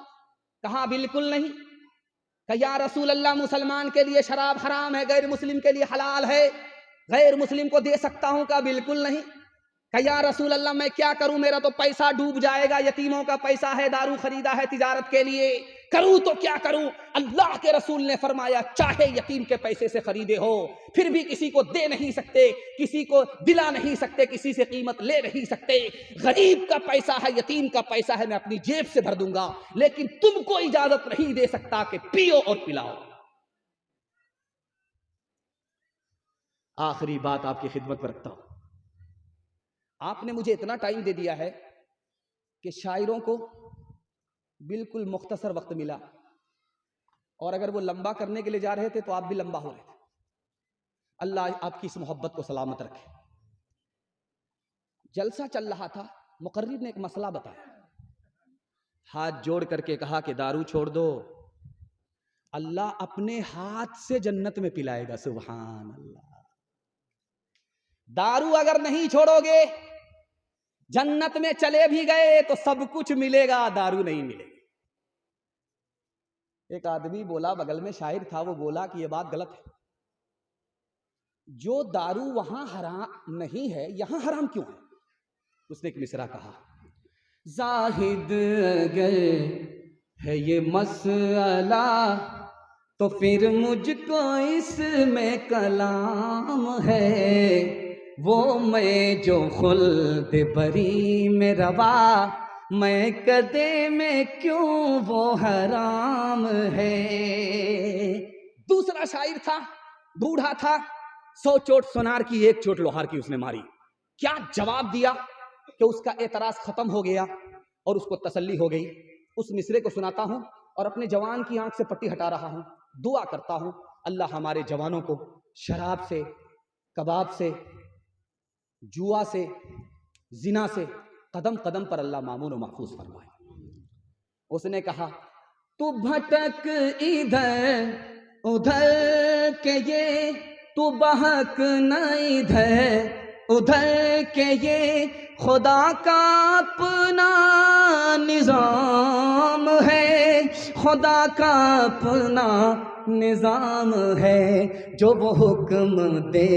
कहा बिल्कुल नहीं। कहा या रसूल अल्लाह, मुसलमान के लिए शराब हराम है, गैर मुस्लिम के लिए हलाल है, गैर मुस्लिम को दे सकता हूं? कहा बिल्कुल नहीं। कहा या रसूल अल्लाह, मैं क्या करूं, मेरा तो पैसा डूब जाएगा, यतीमों का पैसा है, दारू खरीदा है तिजारत के लिए, करूं तो क्या करूं? अल्लाह के रसूल ने फरमाया, चाहे यतीम के पैसे से खरीदे हो, फिर भी किसी को दे नहीं सकते, किसी को दिला नहीं सकते, किसी से कीमत ले नहीं सकते। गरीब का पैसा है, यतीम का पैसा है, मैं अपनी जेब से भर दूंगा, लेकिन तुमको इजाजत नहीं दे सकता कि पियो और पिलाओ। आखिरी बात आपकी खिदमत पर रखता हूं। आपने मुझे इतना टाइम दे दिया है कि शायरों को बिल्कुल मुख्तसर वक्त मिला, और अगर वो लंबा करने के लिए जा रहे थे तो आप भी लंबा हो रहे थे। अल्लाह आपकी इस मोहब्बत को सलामत रखे। जलसा चल रहा था, मुकर्रिर ने एक मसला बताया, हाथ जोड़ करके कहा कि दारू छोड़ दो, अल्लाह अपने हाथ से जन्नत में पिलाएगा। सुभान अल्लाह। दारू अगर नहीं छोड़ोगे, जन्नत में चले भी गए तो सब कुछ मिलेगा, दारू नहीं मिलेगी। एक आदमी बोला, बगल में शायर था, वो बोला कि यह बात गलत है, जो दारू वहां हराम नहीं है, यहां हराम क्यों है? उसने एक मिसरा कहा, जाहिद अगर है ये मसला तो फिर मुझको इसमें कलाम है, वो मैं जो खुल्द बरी में रवा, मैं कदे में क्यों वो हराम है। दूसरा शायर था, बूढ़ा था, 100 चोट सोनार की, 1 चोट लोहार की उसने मारी। क्या जवाब दिया कि उसका एतराज खत्म हो गया और उसको तसल्ली हो गई। उस मिसरे को सुनाता हूं और अपने जवान की आंख से पट्टी हटा रहा हूं। दुआ करता हूं अल्लाह हमारे जवानों को शराब से, कबाब से, जुआ से, जिना से कदम कदम पर अल्लाह मामून और महफूज फरमाए। उसने कहा, तू भटक इधर उधर के ये, तू बहक न इधर उधर के ये, खुदा का अपना निजाम है, खुदा का अपना निजाम है, जो वो हुक्म दे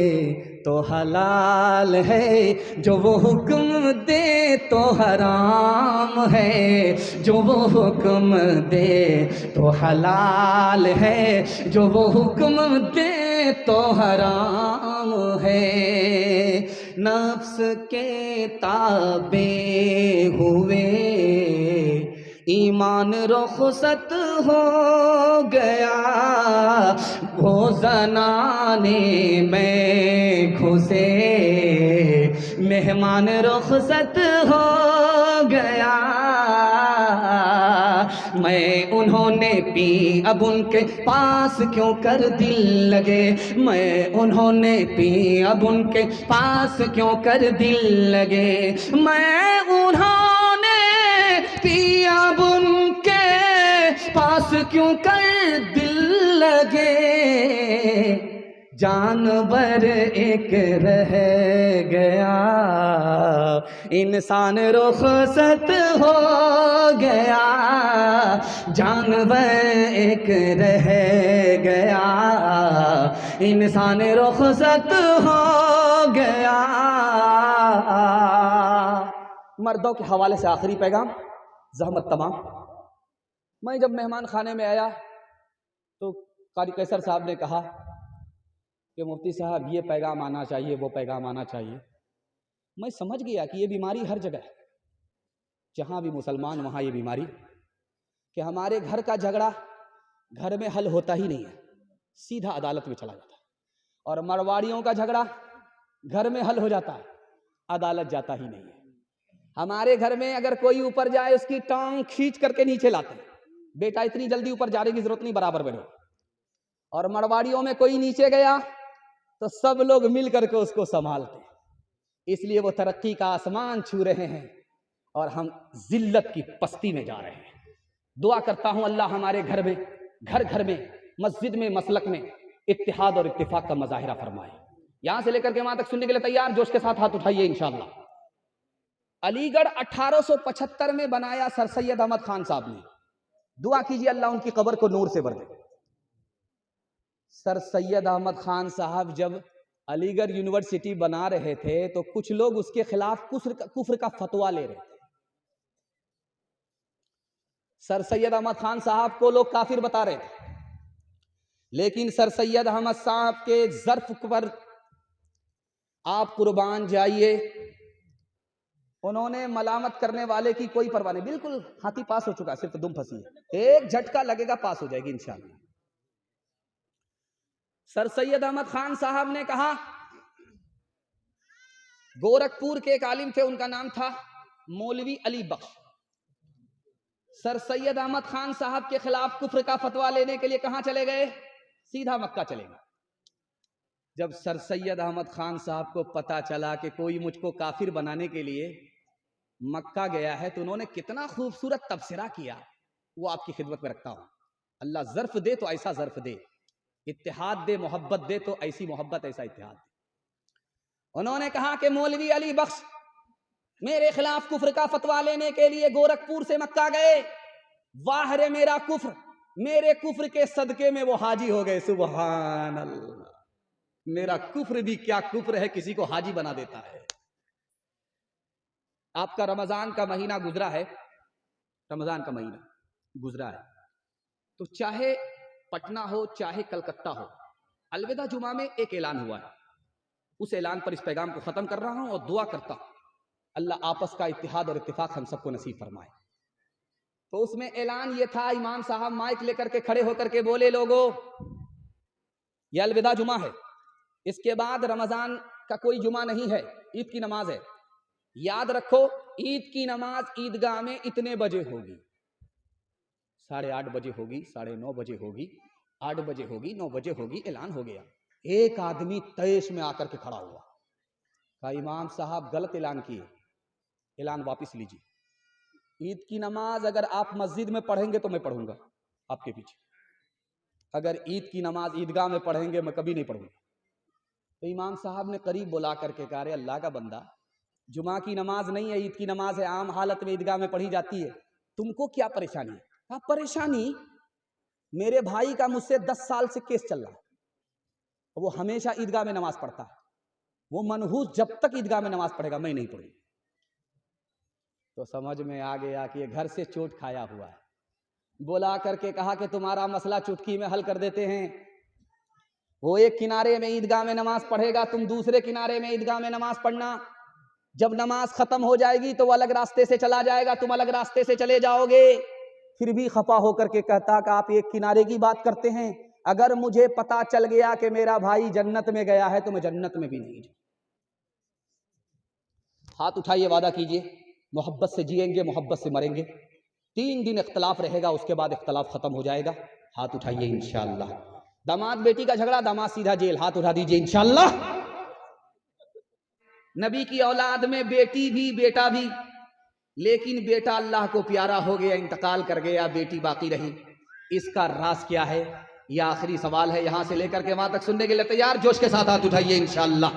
तो हलाल है, जो वो हुक्म दे तो हराम है, जो वो हुक्म दे तो हलाल है, जो वो हुक्म दे तो हराम है। नफ्स के ताबे हुए ईमान रुखसत हो गया, वो ज़नाने में घुसे मेहमान रुखसत हो गया। मैं उन्होंने पी अब उनके पास क्यों कर दिल लगे, मैं उन्होंने पी अब उनके पास क्यों कर दिल लगे, मैं उन्होंने पी अब उनके पास क्यों कर दिल लगे, जानवर एक रह गया, इंसान रुखसत हो गया, जानवर एक रह गया, इंसान रुखसत हो गया। मर्दों के हवाले से आखिरी पैगाम, ज़हमत तमाम। मैं जब मेहमान खाने में आया तो कारी कैसर साहब ने कहा कि मुफ्ती साहब ये पैगाम आना चाहिए, वो पैगाम आना चाहिए। मैं समझ गया कि ये बीमारी हर जगह है, जहाँ भी मुसलमान वहाँ ये बीमारी, कि हमारे घर का झगड़ा घर में हल होता ही नहीं है, सीधा अदालत में चला जाता है, और मारवाड़ियों का झगड़ा घर में हल हो जाता है, अदालत जाता ही नहीं है। हमारे घर में अगर कोई ऊपर जाए उसकी टांग खींच करके नीचे लाते हैं, बेटा इतनी जल्दी ऊपर जाने की जरूरत नहीं, बराबर बैठो। और मारवाड़ियों में कोई नीचे गया तो सब लोग मिल करके उसको संभालते हैं, इसलिए वो तरक्की का आसमान छू रहे हैं और हम जिल्लत की पस्ती में जा रहे हैं। दुआ करता हूं अल्लाह हमारे घर में, घर घर में, मस्जिद में, मसलक में इत्तिहाद और इत्तिफाक का मज़ाहिरा फरमाए। यहां से लेकर के वहां तक सुनने के लिए तैयार, जोश के साथ हाथ उठाइए इंशाअल्लाह। अलीगढ़ 1875 में बनाया सर सैयद अहमद खान साहब ने। दुआ कीजिए अल्लाह उनकी कब्र को नूर से भर दे। सर सैयद अहमद खान साहब जब अलीगढ़ यूनिवर्सिटी बना रहे थे तो कुछ लोग उसके खिलाफ कुफ्र का फतवा ले रहे थे। सर सैयद अहमद खान साहब को लोग काफिर बता रहे थे, लेकिन सर सैयद अहमद साहब के ज़र्फ पर आप कुर्बान जाइए, उन्होंने मलामत करने वाले की कोई परवाह नहीं। बिल्कुल हाथी पास हो चुका, सिर्फ दुम फंसी है, एक झटका लगेगा पास हो जाएगी इंशाअल्लाह। सर सैयद अहमद खान साहब ने कहा, गोरखपुर के एक आलिम थे, उनका नाम था मौलवी अली बख्श। सर सैयद अहमद खान साहब के खिलाफ कुफ्र का फतवा लेने के लिए कहां चले गए? सीधा मक्का चले गए। जब सर सैयद अहमद खान साहब को पता चला कि कोई मुझको काफिर बनाने के लिए मक्का गया है, तो उन्होंने कितना खूबसूरत तबसरा किया, वो आपकी खिदमत में रखता हूं। अल्लाह ज़र्फ दे तो ऐसा ज़र्फ दे, इत्तिहाद दे, मोहब्बत दे तो ऐसी मोहब्बत, ऐसा इत्तिहाद दे। उन्होंने कहा कि मौलवी अली बख्श मेरे खिलाफ कुफ्र का फतवा लेने के लिए गोरखपुर से मक्का गए, वाह रे मेरा कुफ्र, मेरे कुफ्र के सदके में वो हाजी हो गए। सुभान अल्लाह, मेरा कुफ्र भी क्या कुफ्र है, किसी को हाजी बना देता है। आपका रमजान का महीना गुजरा है, रमजान का महीना गुजरा है, तो चाहे पटना हो चाहे कलकत्ता हो, अलविदा जुमा में एक ऐलान हुआ है। उस ऐलान पर इस पैगाम को खत्म कर रहा हूं और दुआ करता हूं अल्लाह आपस का इत्तिहाद और इत्तिफाक हम सबको नसीब फरमाए। तो उसमें ऐलान ये था, इमाम साहब माइक लेकर के खड़े होकर के बोले, लोगों यह अलविदा जुमा है, इसके बाद रमजान का कोई जुमा नहीं है, ईद की नमाज है। याद रखो, ईद की नमाज ईदगाह में इतने बजे होगी, 8:30 बजे होगी, 9:30 बजे होगी, 8 बजे होगी, 9 बजे होगी। ऐलान हो गया। एक आदमी तैश में आकर के खड़ा हुआ, कहा इमाम साहब गलत ऐलान किए, ऐलान वापस लीजिए। ईद की नमाज अगर आप मस्जिद में पढ़ेंगे तो मैं पढ़ूंगा आपके पीछे, अगर ईद की नमाज ईदगाह में पढ़ेंगे मैं कभी नहीं पढ़ूंगा। तो इमाम साहब ने करीब बुला करके कहा, अरे अल्लाह का बंदा, जुमा की नमाज नहीं है, ईद की नमाज है, आम हालत में ईदगाह में पढ़ी जाती है, तुमको क्या परेशानी है? कहा परेशानी, मेरे भाई का मुझसे 10 साल से केस चल रहा है, वो हमेशा ईदगाह में नमाज पढ़ता है, वो मनहूस जब तक ईदगाह में नमाज पढ़ेगा मैं नहीं पढ़ूंगा। तो समझ में आ गया कि ये घर से चोट खाया हुआ है। बुला करके कहा कि तुम्हारा मसला चुटकी में हल कर देते हैं। वो एक किनारे में ईदगाह में नमाज पढ़ेगा, तुम दूसरे किनारे में ईदगाह में नमाज पढ़ना। जब नमाज खत्म हो जाएगी तो वो अलग रास्ते से चला जाएगा, तुम अलग रास्ते से चले जाओगे। फिर भी खफा होकर के कहता कि आप एक किनारे की बात करते हैं, अगर मुझे पता चल गया कि मेरा भाई जन्नत में गया है तो मैं जन्नत में भी नहीं जाऊं। हाथ उठाइए, वादा कीजिए, मोहब्बत से जिएंगे, मोहब्बत से मरेंगे। 3 दिन इख्तलाफ रहेगा, उसके बाद इख्तलाफ खत्म हो जाएगा। हाथ उठाइए इंशाअल्लाह। दामाद बेटी का झगड़ा, दामाद सीधा जेल, हाथ उठा दीजिए इंशाअल्लाह। नबी की औलाद में बेटी भी बेटा भी, लेकिन बेटा अल्लाह को प्यारा हो गया, इंतकाल कर गया, बेटी बाकी रही। इसका राज क्या है? यह आखिरी सवाल है, यहां से लेकर के वहां तक सुनने के लिए तैयार? जोश के साथ हाथ उठाइए इंशाअल्लाह।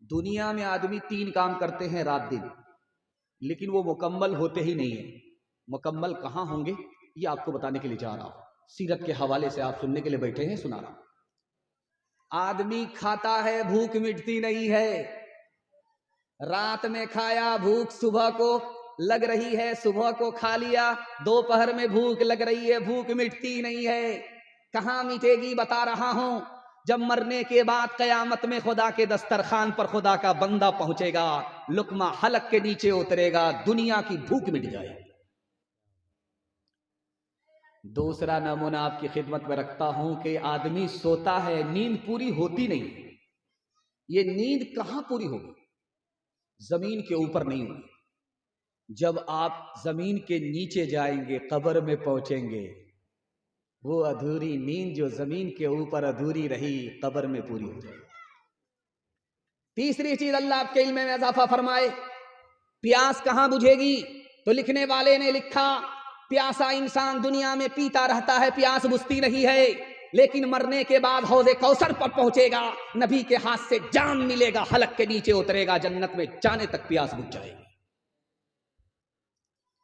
दुनिया में आदमी 3 काम करते हैं रात दिन, लेकिन वो मुकम्मल होते ही नहीं है। मुकम्मल कहां होंगे ये आपको बताने के लिए जा रहा हूं। सीरत के हवाले से आप सुनने के लिए बैठे हैं, सुना रहा हूं। आदमी खाता है, भूख मिटती नहीं है। रात में खाया, भूख सुबह को लग रही है, सुबह को खा लिया, दोपहर में भूख लग रही है, भूख मिटती नहीं है। कहां मिटेगी बता रहा हूं, जब मरने के बाद कयामत में खुदा के दस्तरखान पर खुदा का बंदा पहुंचेगा, लुकमा हलक के नीचे उतरेगा, दुनिया की भूख मिट जाएगी। दूसरा नमूना आपकी खिदमत में रखता हूं कि आदमी सोता है, नींद पूरी होती नहीं। ये नींद कहां पूरी होगी? जमीन के ऊपर नहीं होगी। जब आप जमीन के नीचे जाएंगे, कब्र में पहुंचेंगे, वो अधूरी नींद जो जमीन के ऊपर अधूरी रही, कब्र में पूरी हो जाएगी। तीसरी चीज अल्लाह आपके इल्म में इजाफा फरमाए, प्यास कहां बुझेगी? तो लिखने वाले ने लिखा, प्यासा इंसान दुनिया में पीता रहता है, प्यास बुझती नहीं है, लेकिन मरने के बाद हौज़े कौसर पर पहुंचेगा, नबी के हाथ से जाम मिलेगा, हलक के नीचे उतरेगा, जन्नत में जाने तक प्यास बुझ जाएगी।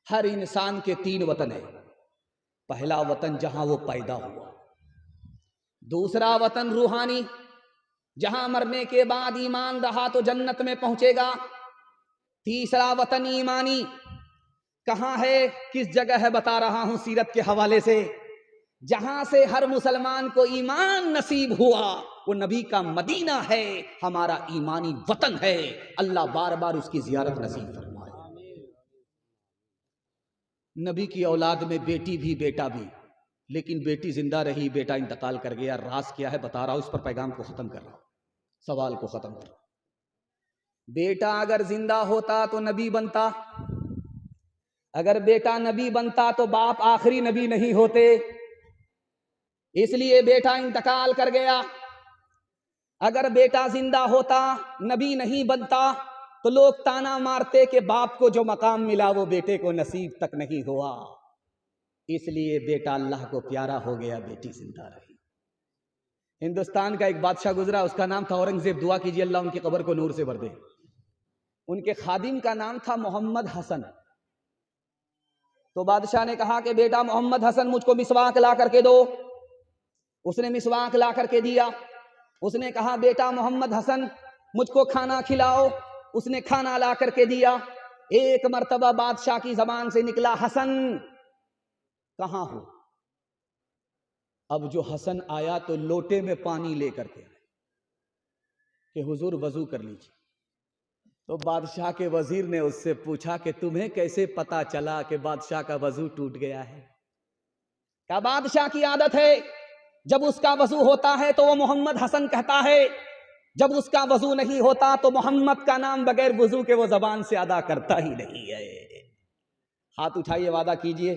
हर इंसान के 3 वतन है। पहला वतन जहां वो पैदा हुआ, दूसरा वतन रूहानी, जहां मरने के बाद ईमान रहा तो जन्नत में पहुंचेगा, तीसरा वतन ईमानी। कहां है, किस जगह है, बता रहा हूं सीरत के हवाले से। जहां से हर मुसलमान को ईमान नसीब हुआ वो नबी का मदीना है, हमारा ईमानी वतन है। अल्लाह बार बार उसकी जियारत नसीब फरमाए। नबी की औलाद में बेटी भी बेटा भी, लेकिन बेटी जिंदा रही, बेटा इंतकाल कर गया। राज क्या है बता रहा हूं, उस पर पैगाम को खत्म कर रहा हूं, सवाल को खत्म कर रहा हूं। बेटा अगर जिंदा होता तो नबी बनता, अगर बेटा नबी बनता तो बाप आखिरी नबी नहीं होते, इसलिए बेटा इंतकाल कर गया। अगर बेटा जिंदा होता, नबी नहीं बनता, तो लोग ताना मारते कि बाप को जो मकाम मिला वो बेटे को नसीब तक नहीं हुआ। इसलिए बेटा अल्लाह को प्यारा हो गया, बेटी जिंदा रही। हिंदुस्तान का एक बादशाह गुजरा, उसका नाम था औरंगजेब। दुआ कीजिए अल्लाह उनकी कब्र को नूर से भर दे। उनके खादिम का नाम था मोहम्मद हसन। तो बादशाह ने कहा कि बेटा मोहम्मद हसन, मुझको मिसवाक ला करके दो। उसने मिसवाक ला करके दिया। उसने कहा बेटा मोहम्मद हसन, मुझको खाना खिलाओ। उसने खाना ला करके दिया। एक मर्तबा बादशाह की जबान से निकला, हसन कहां हो? अब जो हसन आया तो लोटे में पानी लेकर के आए कि हुजूर वजू कर लीजिए। तो बादशाह के वजीर ने उससे पूछा कि तुम्हें कैसे पता चला कि बादशाह का वजू टूट गया है? क्या बादशाह की आदत है, जब उसका वजू होता है तो वो मोहम्मद हसन कहता है, जब उसका वजू नहीं होता तो मोहम्मद का नाम बगैर वजू के वो जबान से अदा करता ही नहीं है। हाथ उठाइए, वादा कीजिए,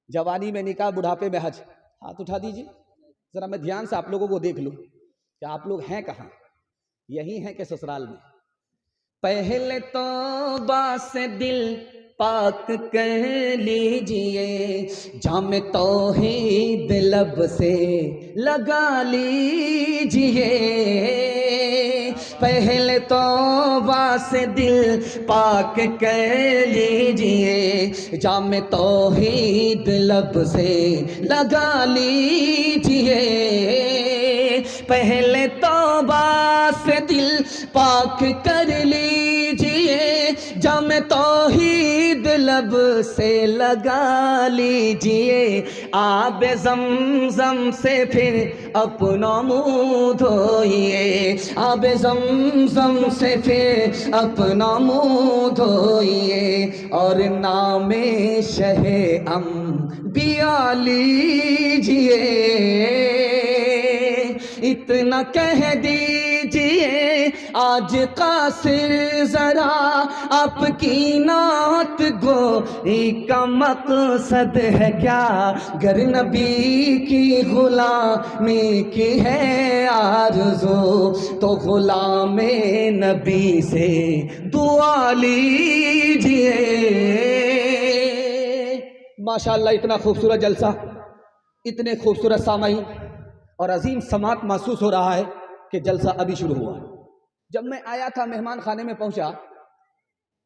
जवानी में निकाह, बुढ़ापे में हज। हाथ उठा दीजिए, जरा मैं ध्यान से आप लोगों को देख लूं कि आप लोग हैं कहां, यही हैं कि ससुराल में। पहले तौबा से दिल पाक कर लीजिए, जाम तौहीद लब से लगा लीजिए। पहले तौबा से दिल पाक कर लीजिए, जाम तौहीद लब से लगा लीजिए। पहले तौबा से दिल पाक कर लीजिए, जाम तौहीद लब से लगा लीजिए। आब ज़मज़म से फिर अपना मुँह धोइए, आब ज़मज़म से फिर अपना मुँह धोइए, और नामे शहे अंबिया लीजिए। इतना कह दीजिए आज कासिर जरा, आपकी नात गोई का मकसद है क्या? गर नबी की गुलामी की है आरज़ू, तो गुलामे नबी से दुआ लीजिए। माशाअल्लाह, इतना खूबसूरत जलसा। इतने खूबसूरत सामईन और अजीम समात महसूस हो रहा है कि जलसा अभी शुरू हुआ है। जब मैं आया था मेहमान खाने में पहुंचा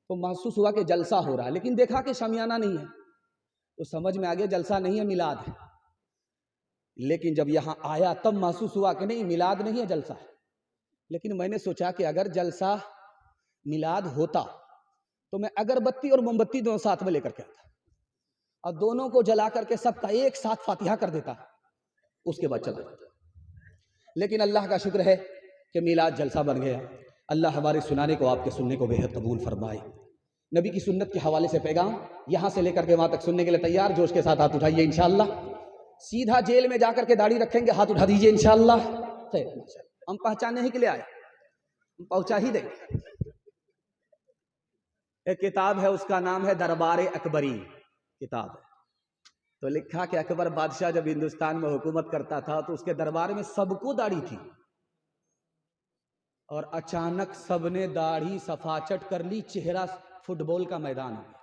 तो महसूस हुआ कि जलसा हो रहा है, लेकिन देखा कि शमियाना नहीं है तो समझ में आ गया जलसा नहीं है, मिलाद है। लेकिन जब यहाँ आया तब महसूस हुआ कि नहीं, मिलाद नहीं है, जलसा है। लेकिन मैंने सोचा कि अगर जलसा मिलाद होता तो मैं अगरबत्ती और मोमबत्ती दोनों साथ में लेकर के आता और दोनों को जला करके सबका एक साथ फातिहा कर देता, उसके बाद चला जाता। लेकिन अल्लाह का शुक्र है कि मिलाद जलसा बन गया। अल्लाह हमारे सुनाने को, आपके सुनने को बेहद कबूल फरमाए। नबी की सुन्नत के हवाले से पैगाम यहाँ से लेकर के वहाँ तक सुनने के लिए तैयार? जोश के साथ हाथ उठाइए इंशाअल्लाह। सीधा जेल में जाकर के दाढ़ी रखेंगे, हाथ उठा दीजिए इंशाअल्लाह। हम पहचानने ही के लिए आए, हम पहुंचा ही देंगे। एक किताब है, उसका नाम है दरबार अकबरी किताब है। तो लिखा कि अकबर बादशाह जब हिंदुस्तान में हुकूमत करता था तो उसके दरबार में सबको दाढ़ी थी और अचानक सबने दाढ़ी सफाचट कर ली, चेहरा फुटबॉल का मैदान हो गया।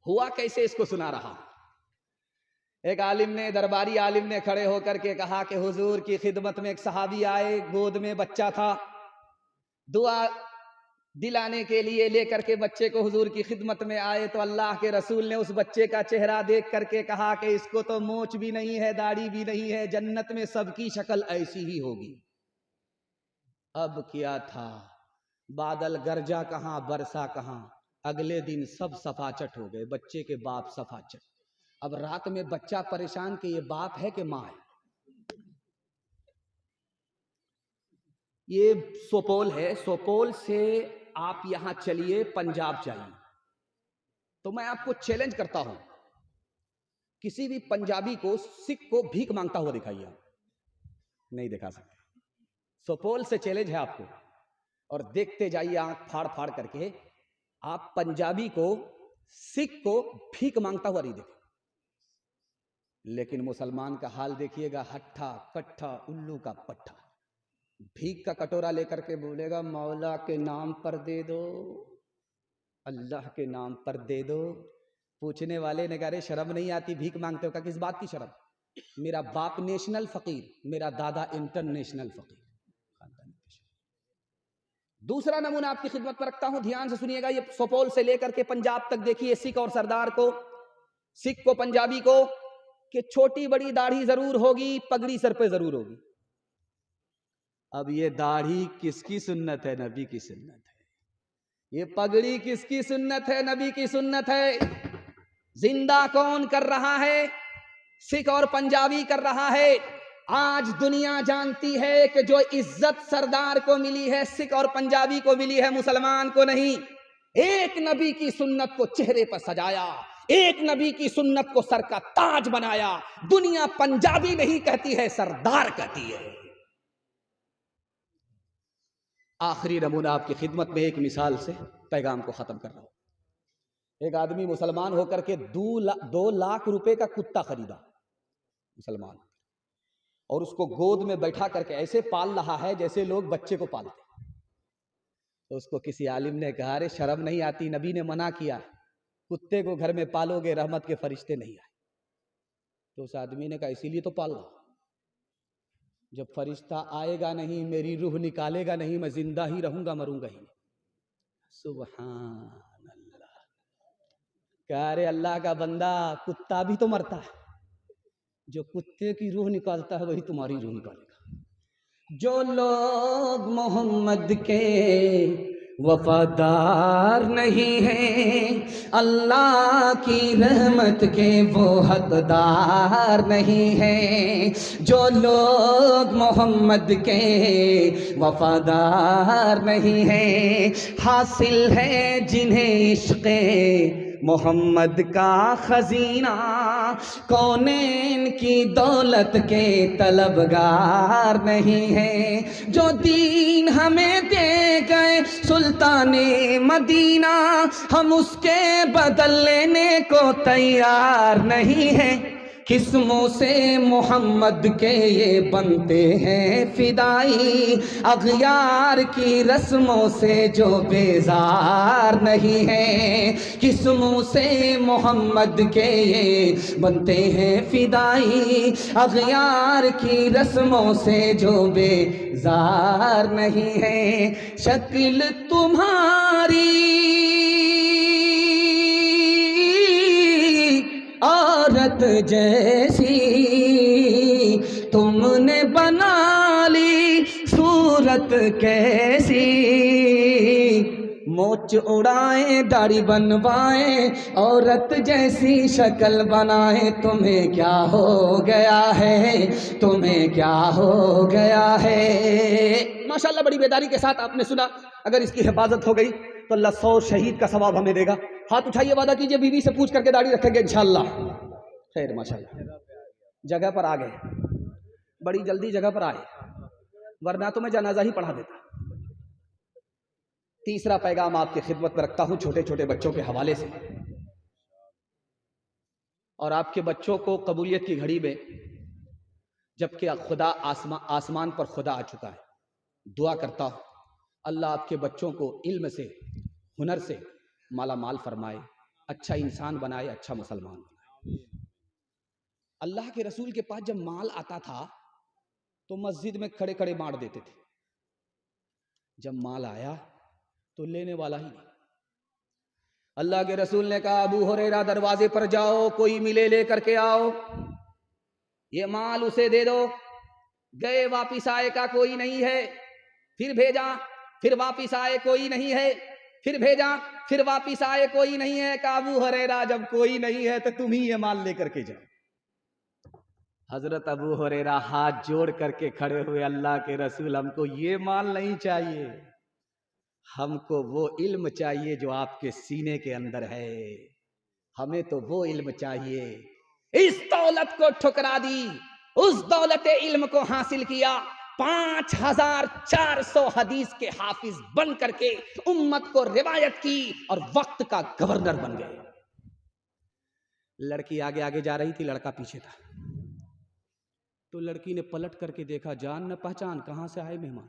हुआ कैसे, इसको सुना रहा। एक आलिम ने, दरबारी आलिम ने खड़े होकर के कहा कि हुजूर की खिदमत में एक सहाबी आए, गोद में बच्चा था, दुआ दिलाने के लिए लेकर के बच्चे को हुजूर की खिदमत में आए तो अल्लाह के रसूल ने उस बच्चे का चेहरा देख करके कहा कि इसको तो मोच भी नहीं है, दाढ़ी भी नहीं है, जन्नत में सबकी शक्ल ऐसी ही होगी। अब क्या था, बादल गरजा कहां, बरसा कहां। अगले दिन सब सफाचट हो गए, बच्चे के बाप सफाचट। अब रात में बच्चा परेशान कि ये बाप है कि मां है। ये सुपौल है, सुपौल से आप यहां चलिए पंजाब जाइए, तो मैं आपको चैलेंज करता हूं, किसी भी पंजाबी को, सिख को भीख मांगता हुआ दिखाइए। आप नहीं दिखा सकते। सुपौल से चैलेंज है आपको, और देखते जाइए आंख फाड़ फाड़ करके, आप पंजाबी को, सिख को भीख मांगता हुआ नहीं देखें। लेकिन मुसलमान का हाल देखिएगा, हट्ठा कट्ठा उल्लू का पट्ठा। भीख का कटोरा लेकर के बोलेगा मौला के नाम पर दे दो, अल्लाह के नाम पर दे दो। पूछने वाले ने कहा, शर्म नहीं आती भीख मांगते हो? का किस बात की शर्म? मेरा बाप नेशनल फकीर, मेरा दादा इंटरनेशनल फकीर। दूसरा नमूना आपकी खिदमत पर रखता हूं, ध्यान से सुनिएगा। ये सुपौल से लेकर के पंजाब तक देखिए, सिख और सरदार को, सिख को, पंजाबी को, कि छोटी बड़ी दाढ़ी जरूर होगी, पगड़ी सर पे जरूर होगी। अब ये दाढ़ी किसकी सुन्नत है? नबी की सुन्नत है। ये पगड़ी किसकी सुन्नत है? नबी की सुन्नत है। जिंदा कौन कर रहा है? सिख और पंजाबी कर रहा है। आज दुनिया जानती है कि जो इज्जत सरदार को मिली है, सिख और पंजाबी को मिली है, मुसलमान को नहीं। एक नबी की सुन्नत को चेहरे पर सजाया, एक नबी की सुन्नत को सर का ताज बनाया। दुनिया पंजाबी नहीं कहती है, सरदार कहती है। आखिरी नमूना आपकी खिदमत में, एक मिसाल से पैगाम को खत्म कर रहा हूं। एक आदमी मुसलमान होकर के 2 लाख रुपए का कुत्ता खरीदा, मुसलमान, और उसको गोद में बैठा करके ऐसे पाल रहा है जैसे लोग बच्चे को पालते। तो उसको किसी आलिम ने कहा, अरे शर्म नहीं आती, नबी ने मना किया, कुत्ते को घर में पालोगे रहमत के फरिश्ते नहीं आए। तो उस आदमी ने कहा, इसीलिए तो पाल रहा, जब फरिश्ता आएगा नहीं, मेरी रूह निकालेगा नहीं, मैं जिंदा ही रहूंगा, मरूंगा ही नहीं। सुभान अल्लाह। कह रहे अल्लाह का बंदा, कुत्ता भी तो मरता है, जो कुत्ते की रूह निकालता है वही तुम्हारी रूह निकालेगा। जो लोग मोहम्मद के वफादार नहीं हैं, अल्लाह की रहमत के वो हकदार नहीं हैं। जो लोग मोहम्मद के वफादार नहीं हैं, हासिल है जिन्हें इश्क़े मोहम्मद का खजीना, कौनैन की दौलत के तलबगार नहीं है। जो दीन हमें दे गए सुल्ताने मदीना, हम उसके बदल लेने को तैयार नहीं है। किस्मों से मोहम्मद के ये बनते हैं फिदाई, अग़यार की रस्मों से जो बेजार नहीं है। किस्मों से मोहम्मद के ये बनते हैं फिदाई, अग़यार की रस्मों से जो बेजार नहीं है। शक्ल तुम्हारी औरत जैसी, तुमने बना ली सूरत कैसी। मोच उड़ाए दाढ़ी बनवाए, औरत जैसी शक्ल बनाए। तुम्हें क्या हो गया है, तुम्हें क्या हो गया है। माशाल्लाह बड़ी बेदारी के साथ आपने सुना। अगर इसकी हिफाजत हो गई तो अल्लाह 100 शहीद का सवाब हमें देगा। हाथ उठाइए, वादा कीजिए बीवी से पूछ करके दाढ़ी रखेंगे इंशाअल्लाह। खैर माशाल्लाह जगह पर आ गए, बड़ी जल्दी जगह पर आए, वरना तो मैं जनाजा ही पढ़ा देता। तीसरा पैगाम आपकी खिदमत में रखता हूं छोटे छोटे बच्चों के हवाले से। और आपके बच्चों को कबूलियत की घड़ी में, जबकि खुदा आसमान पर खुदा आ चुका है, दुआ करता हूं अल्लाह आपके बच्चों को इल्म से, हुनर से माला माल फरमाए, अच्छा इंसान बनाए, अच्छा मुसलमान बनाए। अल्लाह के रसूल के पास जब माल आता था तो मस्जिद में खड़े खड़े बांट देते थे। जब माल आया तो लेने वाला ही नहीं। अल्लाह के रसूल ने कहा, अबू हुरैरा दरवाजे पर जाओ, कोई मिले लेकर के आओ, ये माल उसे दे दो। गए, वापिस आए का कोई नहीं है। फिर भेजा, फिर वापिस आए कोई नहीं है। फिर भेजा, फिर वापिस आए कोई नहीं है। कहा, अबू हुरैरा जब कोई नहीं है तो तुम ही ये माल लेकर के जाओ। हजरत अबू हुरैरा हाथ जोड़ करके खड़े हुए, अल्लाह के रसूल हमको ये माल नहीं चाहिए, हमको वो इल्म चाहिए जो आपके सीने के अंदर है। हमें तो वो इल्म चाहिए। इस दौलत को ठुकरा दी, उस दौलत इल्म को हासिल किया। 5400 हदीस के हाफिज बन करके उम्मत को रिवायत की और वक्त का गवर्नर बन गए। लड़की आगे आगे जा रही थी, लड़का पीछे था। तो लड़की ने पलट करके देखा, जान न पहचान, कहां से आए मेहमान।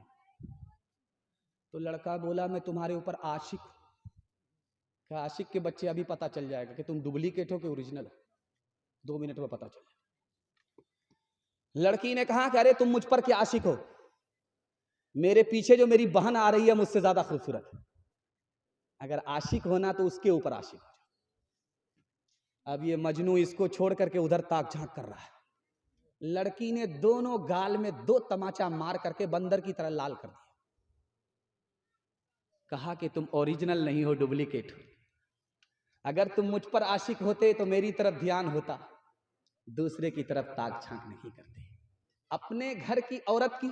तो लड़का बोला, मैं तुम्हारे ऊपर आशिक हूं। आशिक के बच्चे अभी पता चल जाएगा कि तुम डुप्लीकेट हो कि ओरिजिनल हो, 2 मिनट में पता चल जाएगा। लड़की ने कहा कि अरे तुम मुझ पर क्या आशिक हो, मेरे पीछे जो मेरी बहन आ रही है मुझसे ज्यादा खूबसूरत है। अगर आशिक होना तो उसके ऊपर आशिक हो जाओ। अब ये मजनू इसको छोड़ करके उधर ताक झांक कर रहा है। लड़की ने दोनों गाल में 2 तमाचा मार करके बंदर की तरह लाल कर दिया। कहा कि तुम ओरिजिनल नहीं हो, डुप्लीकेट हो। अगर तुम मुझ पर आशिक होते तो मेरी तरफ ध्यान होता, दूसरे की तरफ ताक झांक नहीं करते। अपने घर की औरत की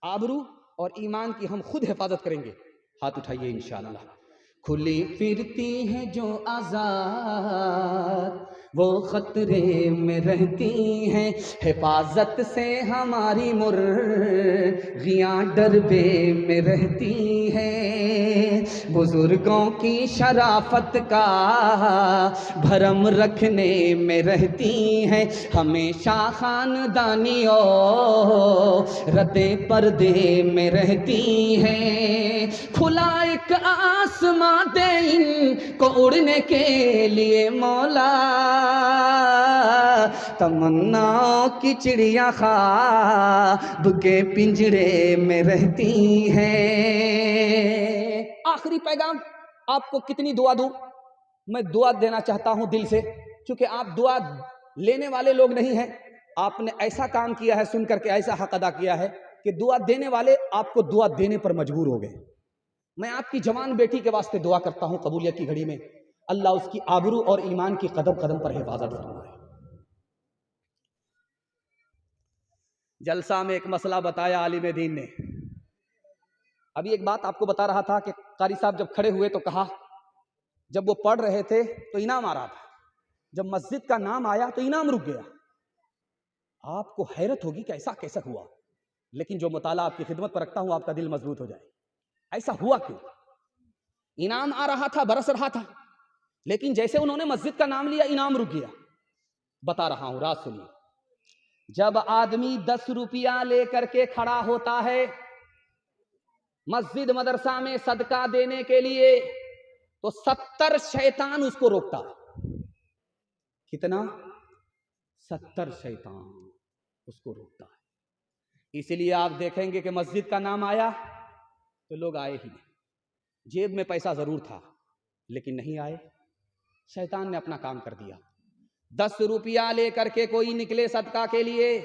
आबरू और ईमान की हम खुद हिफाजत करेंगे। हाथ उठाइए इंशाअल्लाह। खुली फिरती है जो आजाद, वो खतरे में रहती हैं। हिफाजत से हमारी मुर्गियां डरबे में रहती हैं। बुजुर्गों की शराफत का भरम रखने में रहती हैं। हमेशा खानदानी और रते पर्दे में रहती हैं। खुला एक आसमां दे इनको उड़ने के लिए मौला, तमन्नाओं की चिड़िया ख्वाब के पिंजरे में रहती हैं। आखिरी पैगाम, आपको कितनी दुआ दूं? मैं दुआ देना चाहता हूं दिल से, क्योंकि आप दुआ लेने वाले लोग नहीं हैं। आपने ऐसा काम किया है, सुन करके ऐसा हक अदा किया है कि दुआ देने वाले आपको दुआ देने पर मजबूर हो गए। मैं आपकी जवान बेटी के वास्ते दुआ करता हूं, कबूलियत की घड़ी में अल्लाह उसकी आबरू और ईमान की कदम कदम पर हिफाजत फरमाए। जलसा में एक मसला बताया आलिम दीन ने। अभी एक बात आपको बता रहा था कि कारी साहब जब खड़े हुए तो कहा, जब वो पढ़ रहे थे तो इनाम आ रहा था, जब मस्जिद का नाम आया तो इनाम रुक गया। आपको हैरत होगी कि ऐसा कैसा हुआ, लेकिन जो मुताला आपकी खिदमत पर रखता हूं आपका दिल मजबूत हो जाए। ऐसा हुआ क्यों? इनाम आ रहा था, बरस रहा था, लेकिन जैसे उन्होंने मस्जिद का नाम लिया इनाम रुक गया। बता रहा हूं, रात सुनिए। जब आदमी 10 रुपया लेकर के खड़ा होता है मस्जिद मदरसा में सदका देने के लिए, तो 70 शैतान उसको रोकता है। कितना? 70 शैतान उसको रोकता है। इसलिए आप देखेंगे कि मस्जिद का नाम आया तो लोग आए ही नहीं। जेब में पैसा जरूर था लेकिन नहीं आए, शैतान ने अपना काम कर दिया। 10 रुपया लेकर के कोई निकले सदका के लिए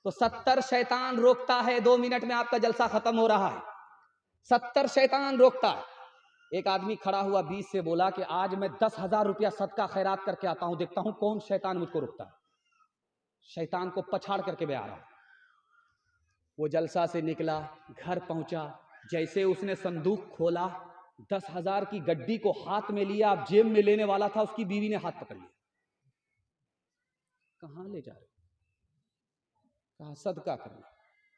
तो 70 शैतान रोकता है। 2 मिनट में आपका जलसा खत्म हो रहा है, 70 शैतान रोकता है। एक आदमी खड़ा हुआ 20 से बोला कि आज मैं 10,000 रुपया सदका खैरात करके आता हूं, देखता हूं कौन शैतान मुझको रोकता है। शैतान को पछाड़ करके मैं आ रहा हूं। वो जलसा से निकला, घर पहुंचा, जैसे उसने संदूक खोला, 10,000 की गड्डी को हाथ में लिया, अब जेब में लेने वाला था, उसकी बीवी ने हाथ पकड़ लिया। कहां ले जा रहे? कहा सदका करना।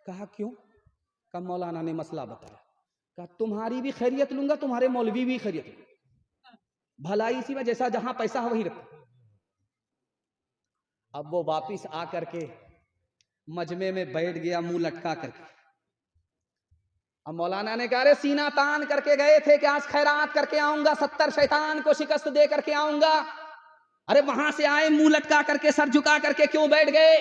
कहा क्यों? कहा मौलाना ने मसला बताया। कहा तुम्हारी भी खैरियत लूंगा, तुम्हारे मौलवी भी खैरियत लूंगा, भलाई इसी में, जैसा जहां पैसा है वहीं रखो। अब वो वापिस आकर के मजमे में बैठ गया मुंह लटका करके। अब मौलाना ने कहा अरे सीना तान करके गए थे कि आज खैरात करके आऊंगा, 70 शैतान को शिकस्त दे करके आऊंगा, अरे वहां से आए मुंह लटका करके सर झुका करके क्यों बैठ गए?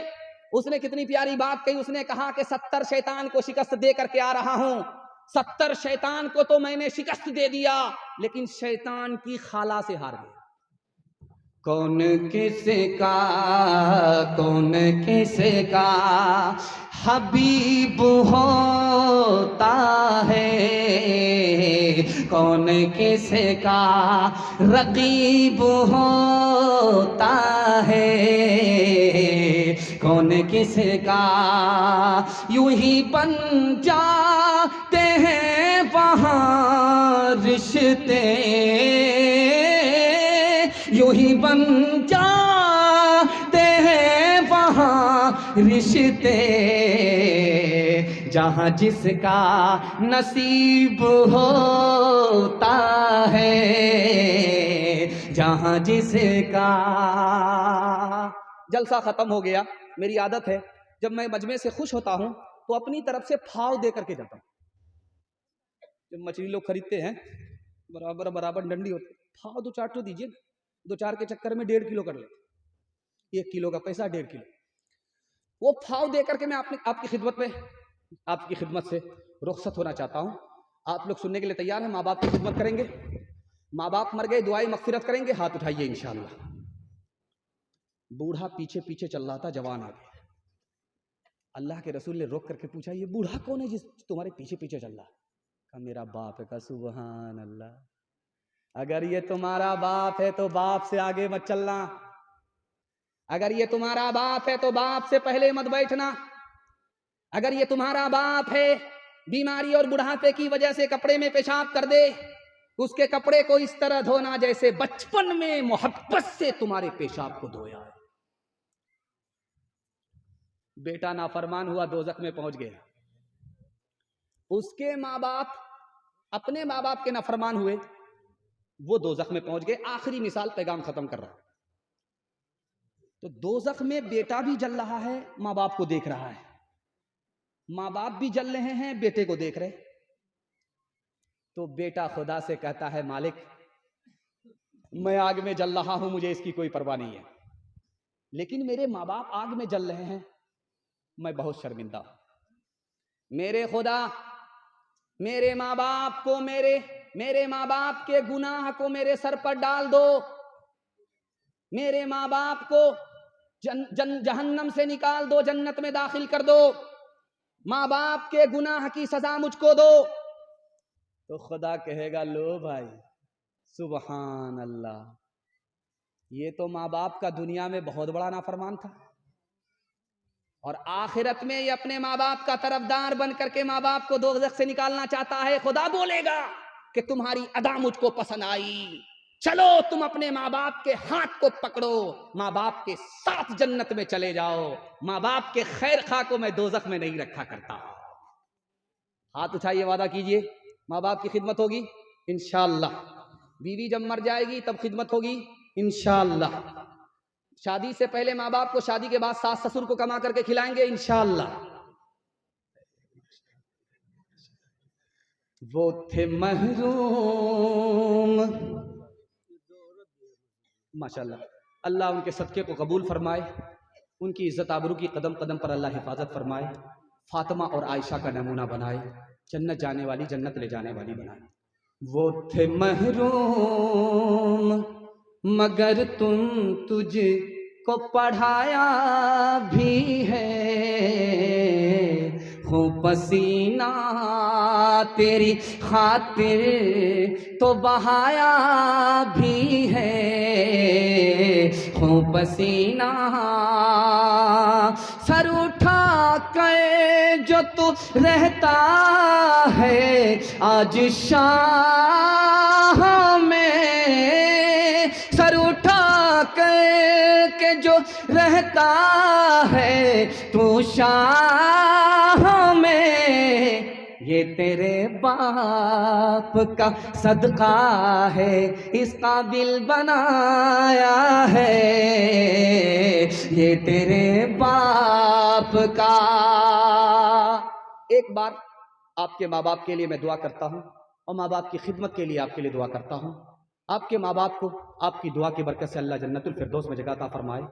उसने कितनी प्यारी बात कही, उसने कहा कि 70 शैतान को शिकस्त दे करके आ रहा हूं। 70 शैतान को तो मैंने शिकस्त दे दिया लेकिन शैतान की खाला से हार गया। कौन किसका हबीब होता है, कौन किसका रकीब होता है, कौन किसका यूं ही बन जाते हैं वहाँ रिश्ते, यूं ही बन जाते हैं वहाँ रिश्ते, जहाँ जिसका नसीब होता है, जहाँ जिसका। जलसा खत्म हो गया। मेरी आदत है जब मैं मजमे से खुश होता हूं तो अपनी तरफ से फाव दे करके जाता हूं। जब मछली लोग खरीदते हैं बराबर बराबर डंडी होती, फाव 2-4 तो दीजिए, 2-4 के चक्कर में 1.5 किलो कर लेते, 1 किलो का पैसा 1.5 किलो। वो फाव दे करके मैं आपकी खिदमत से रुखसत होना चाहता हूं। आप लोग सुनने के लिए तैयार हैं? माँ बाप की खिदमत करेंगे? माँ बाप मर गए, दुआई मगफिरत करेंगे? हाथ उठाइए इंशाअल्लाह। बूढ़ा पीछे पीछे चल रहा था, जवान आ गया। अल्लाह के रसूल ने रोक करके पूछा ये बूढ़ा कौन है जिस तुम्हारे पीछे पीछे चल रहा है? कहा मेरा बाप है। कहा सुबहान अल्लाह। अगर ये तुम्हारा बाप है तो बाप से आगे मत चलना, अगर ये तुम्हारा बाप है तो बाप से पहले मत बैठना, अगर ये तुम्हारा बाप है बीमारी और बुढ़ापे की वजह से कपड़े में पेशाब कर दे, उसके कपड़े को इस तरह धोना जैसे बचपन में मोहब्बत से तुम्हारे पेशाब को धोया है। बेटा नाफरमान हुआ, दोजख में पहुंच गया। उसके माँ बाप अपने माँ बाप के नाफरमान हुए, वो दोजख में पहुंच गए। आखिरी मिसाल पैगाम खत्म कर रहा हूं। तो दोजख में बेटा भी जल रहा है, माँ बाप को देख रहा है, माँ बाप भी जल रहे हैं, बेटे को देख रहे। तो बेटा खुदा से कहता है मालिक मैं आग में जल रहा हूं, मुझे इसकी कोई परवाह नहीं है, लेकिन मेरे माँ बाप आग में जल रहे हैं, मैं बहुत शर्मिंदा हूं। मेरे खुदा मेरे माँ बाप को मेरे माँ बाप के गुनाह को मेरे सर पर डाल दो, मेरे माँ बाप को जहन्नम से निकाल दो, जन्नत में दाखिल कर दो, माँ बाप के गुनाह की सजा मुझको दो। तो खुदा कहेगा लो भाई सुबहान अल्लाह, ये तो माँ बाप का दुनिया में बहुत बड़ा नाफरमान था और आखिरत में ये अपने माँ बाप का तरफदार बन करके माँ बाप को दोज़ख से निकालना चाहता है। खुदा बोलेगा कि तुम्हारी अदा मुझको पसंद आई, चलो तुम अपने माँ बाप के हाथ को पकड़ो, माँ बाप के साथ जन्नत में चले जाओ। माँ बाप के खैर खा को मैं दोज़ख में नहीं रखा करता। हाथ उठाइए, वादा कीजिए माँ बाप की खिदमत होगी इंशाअल्लाह। बीवी जब मर जाएगी तब खिदमत होगी इंशाअल्लाह। शादी से पहले माँ बाप को, शादी के बाद सास ससुर को कमा करके खिलाएंगे इंशाअल्लाह। वो थे महरूम, माशाअल्लाह, अल्लाह उनके सदक़े को कबूल फरमाए, उनकी इज्जत आबरू की कदम कदम पर अल्लाह हिफाजत फरमाए, फातिमा और आयशा का नमूना बनाए, जन्नत जाने वाली, जन्नत ले जाने वाली बनाए। वो थे महरूम मगर तुझको पढ़ाया भी है, हो पसीना तेरी खातिर तो बहाया भी है, हो पसीना सर उठा कर जो तू रहता है आज शाह में, सर उठा कर के जो रहता है तू शाह में, ये तेरे बाप का सदका है, इस काबिल बनाया है, ये तेरे बाप का। एक बार आपके माँ बाप के लिए मैं दुआ करता हूँ और माँ बाप की खिदमत के लिए आपके लिए दुआ करता हूँ। आपके माँ बाप को आपकी दुआ की बरकत से अल्लाह जन्नतुल फिरदौस में जगह अता फरमाए।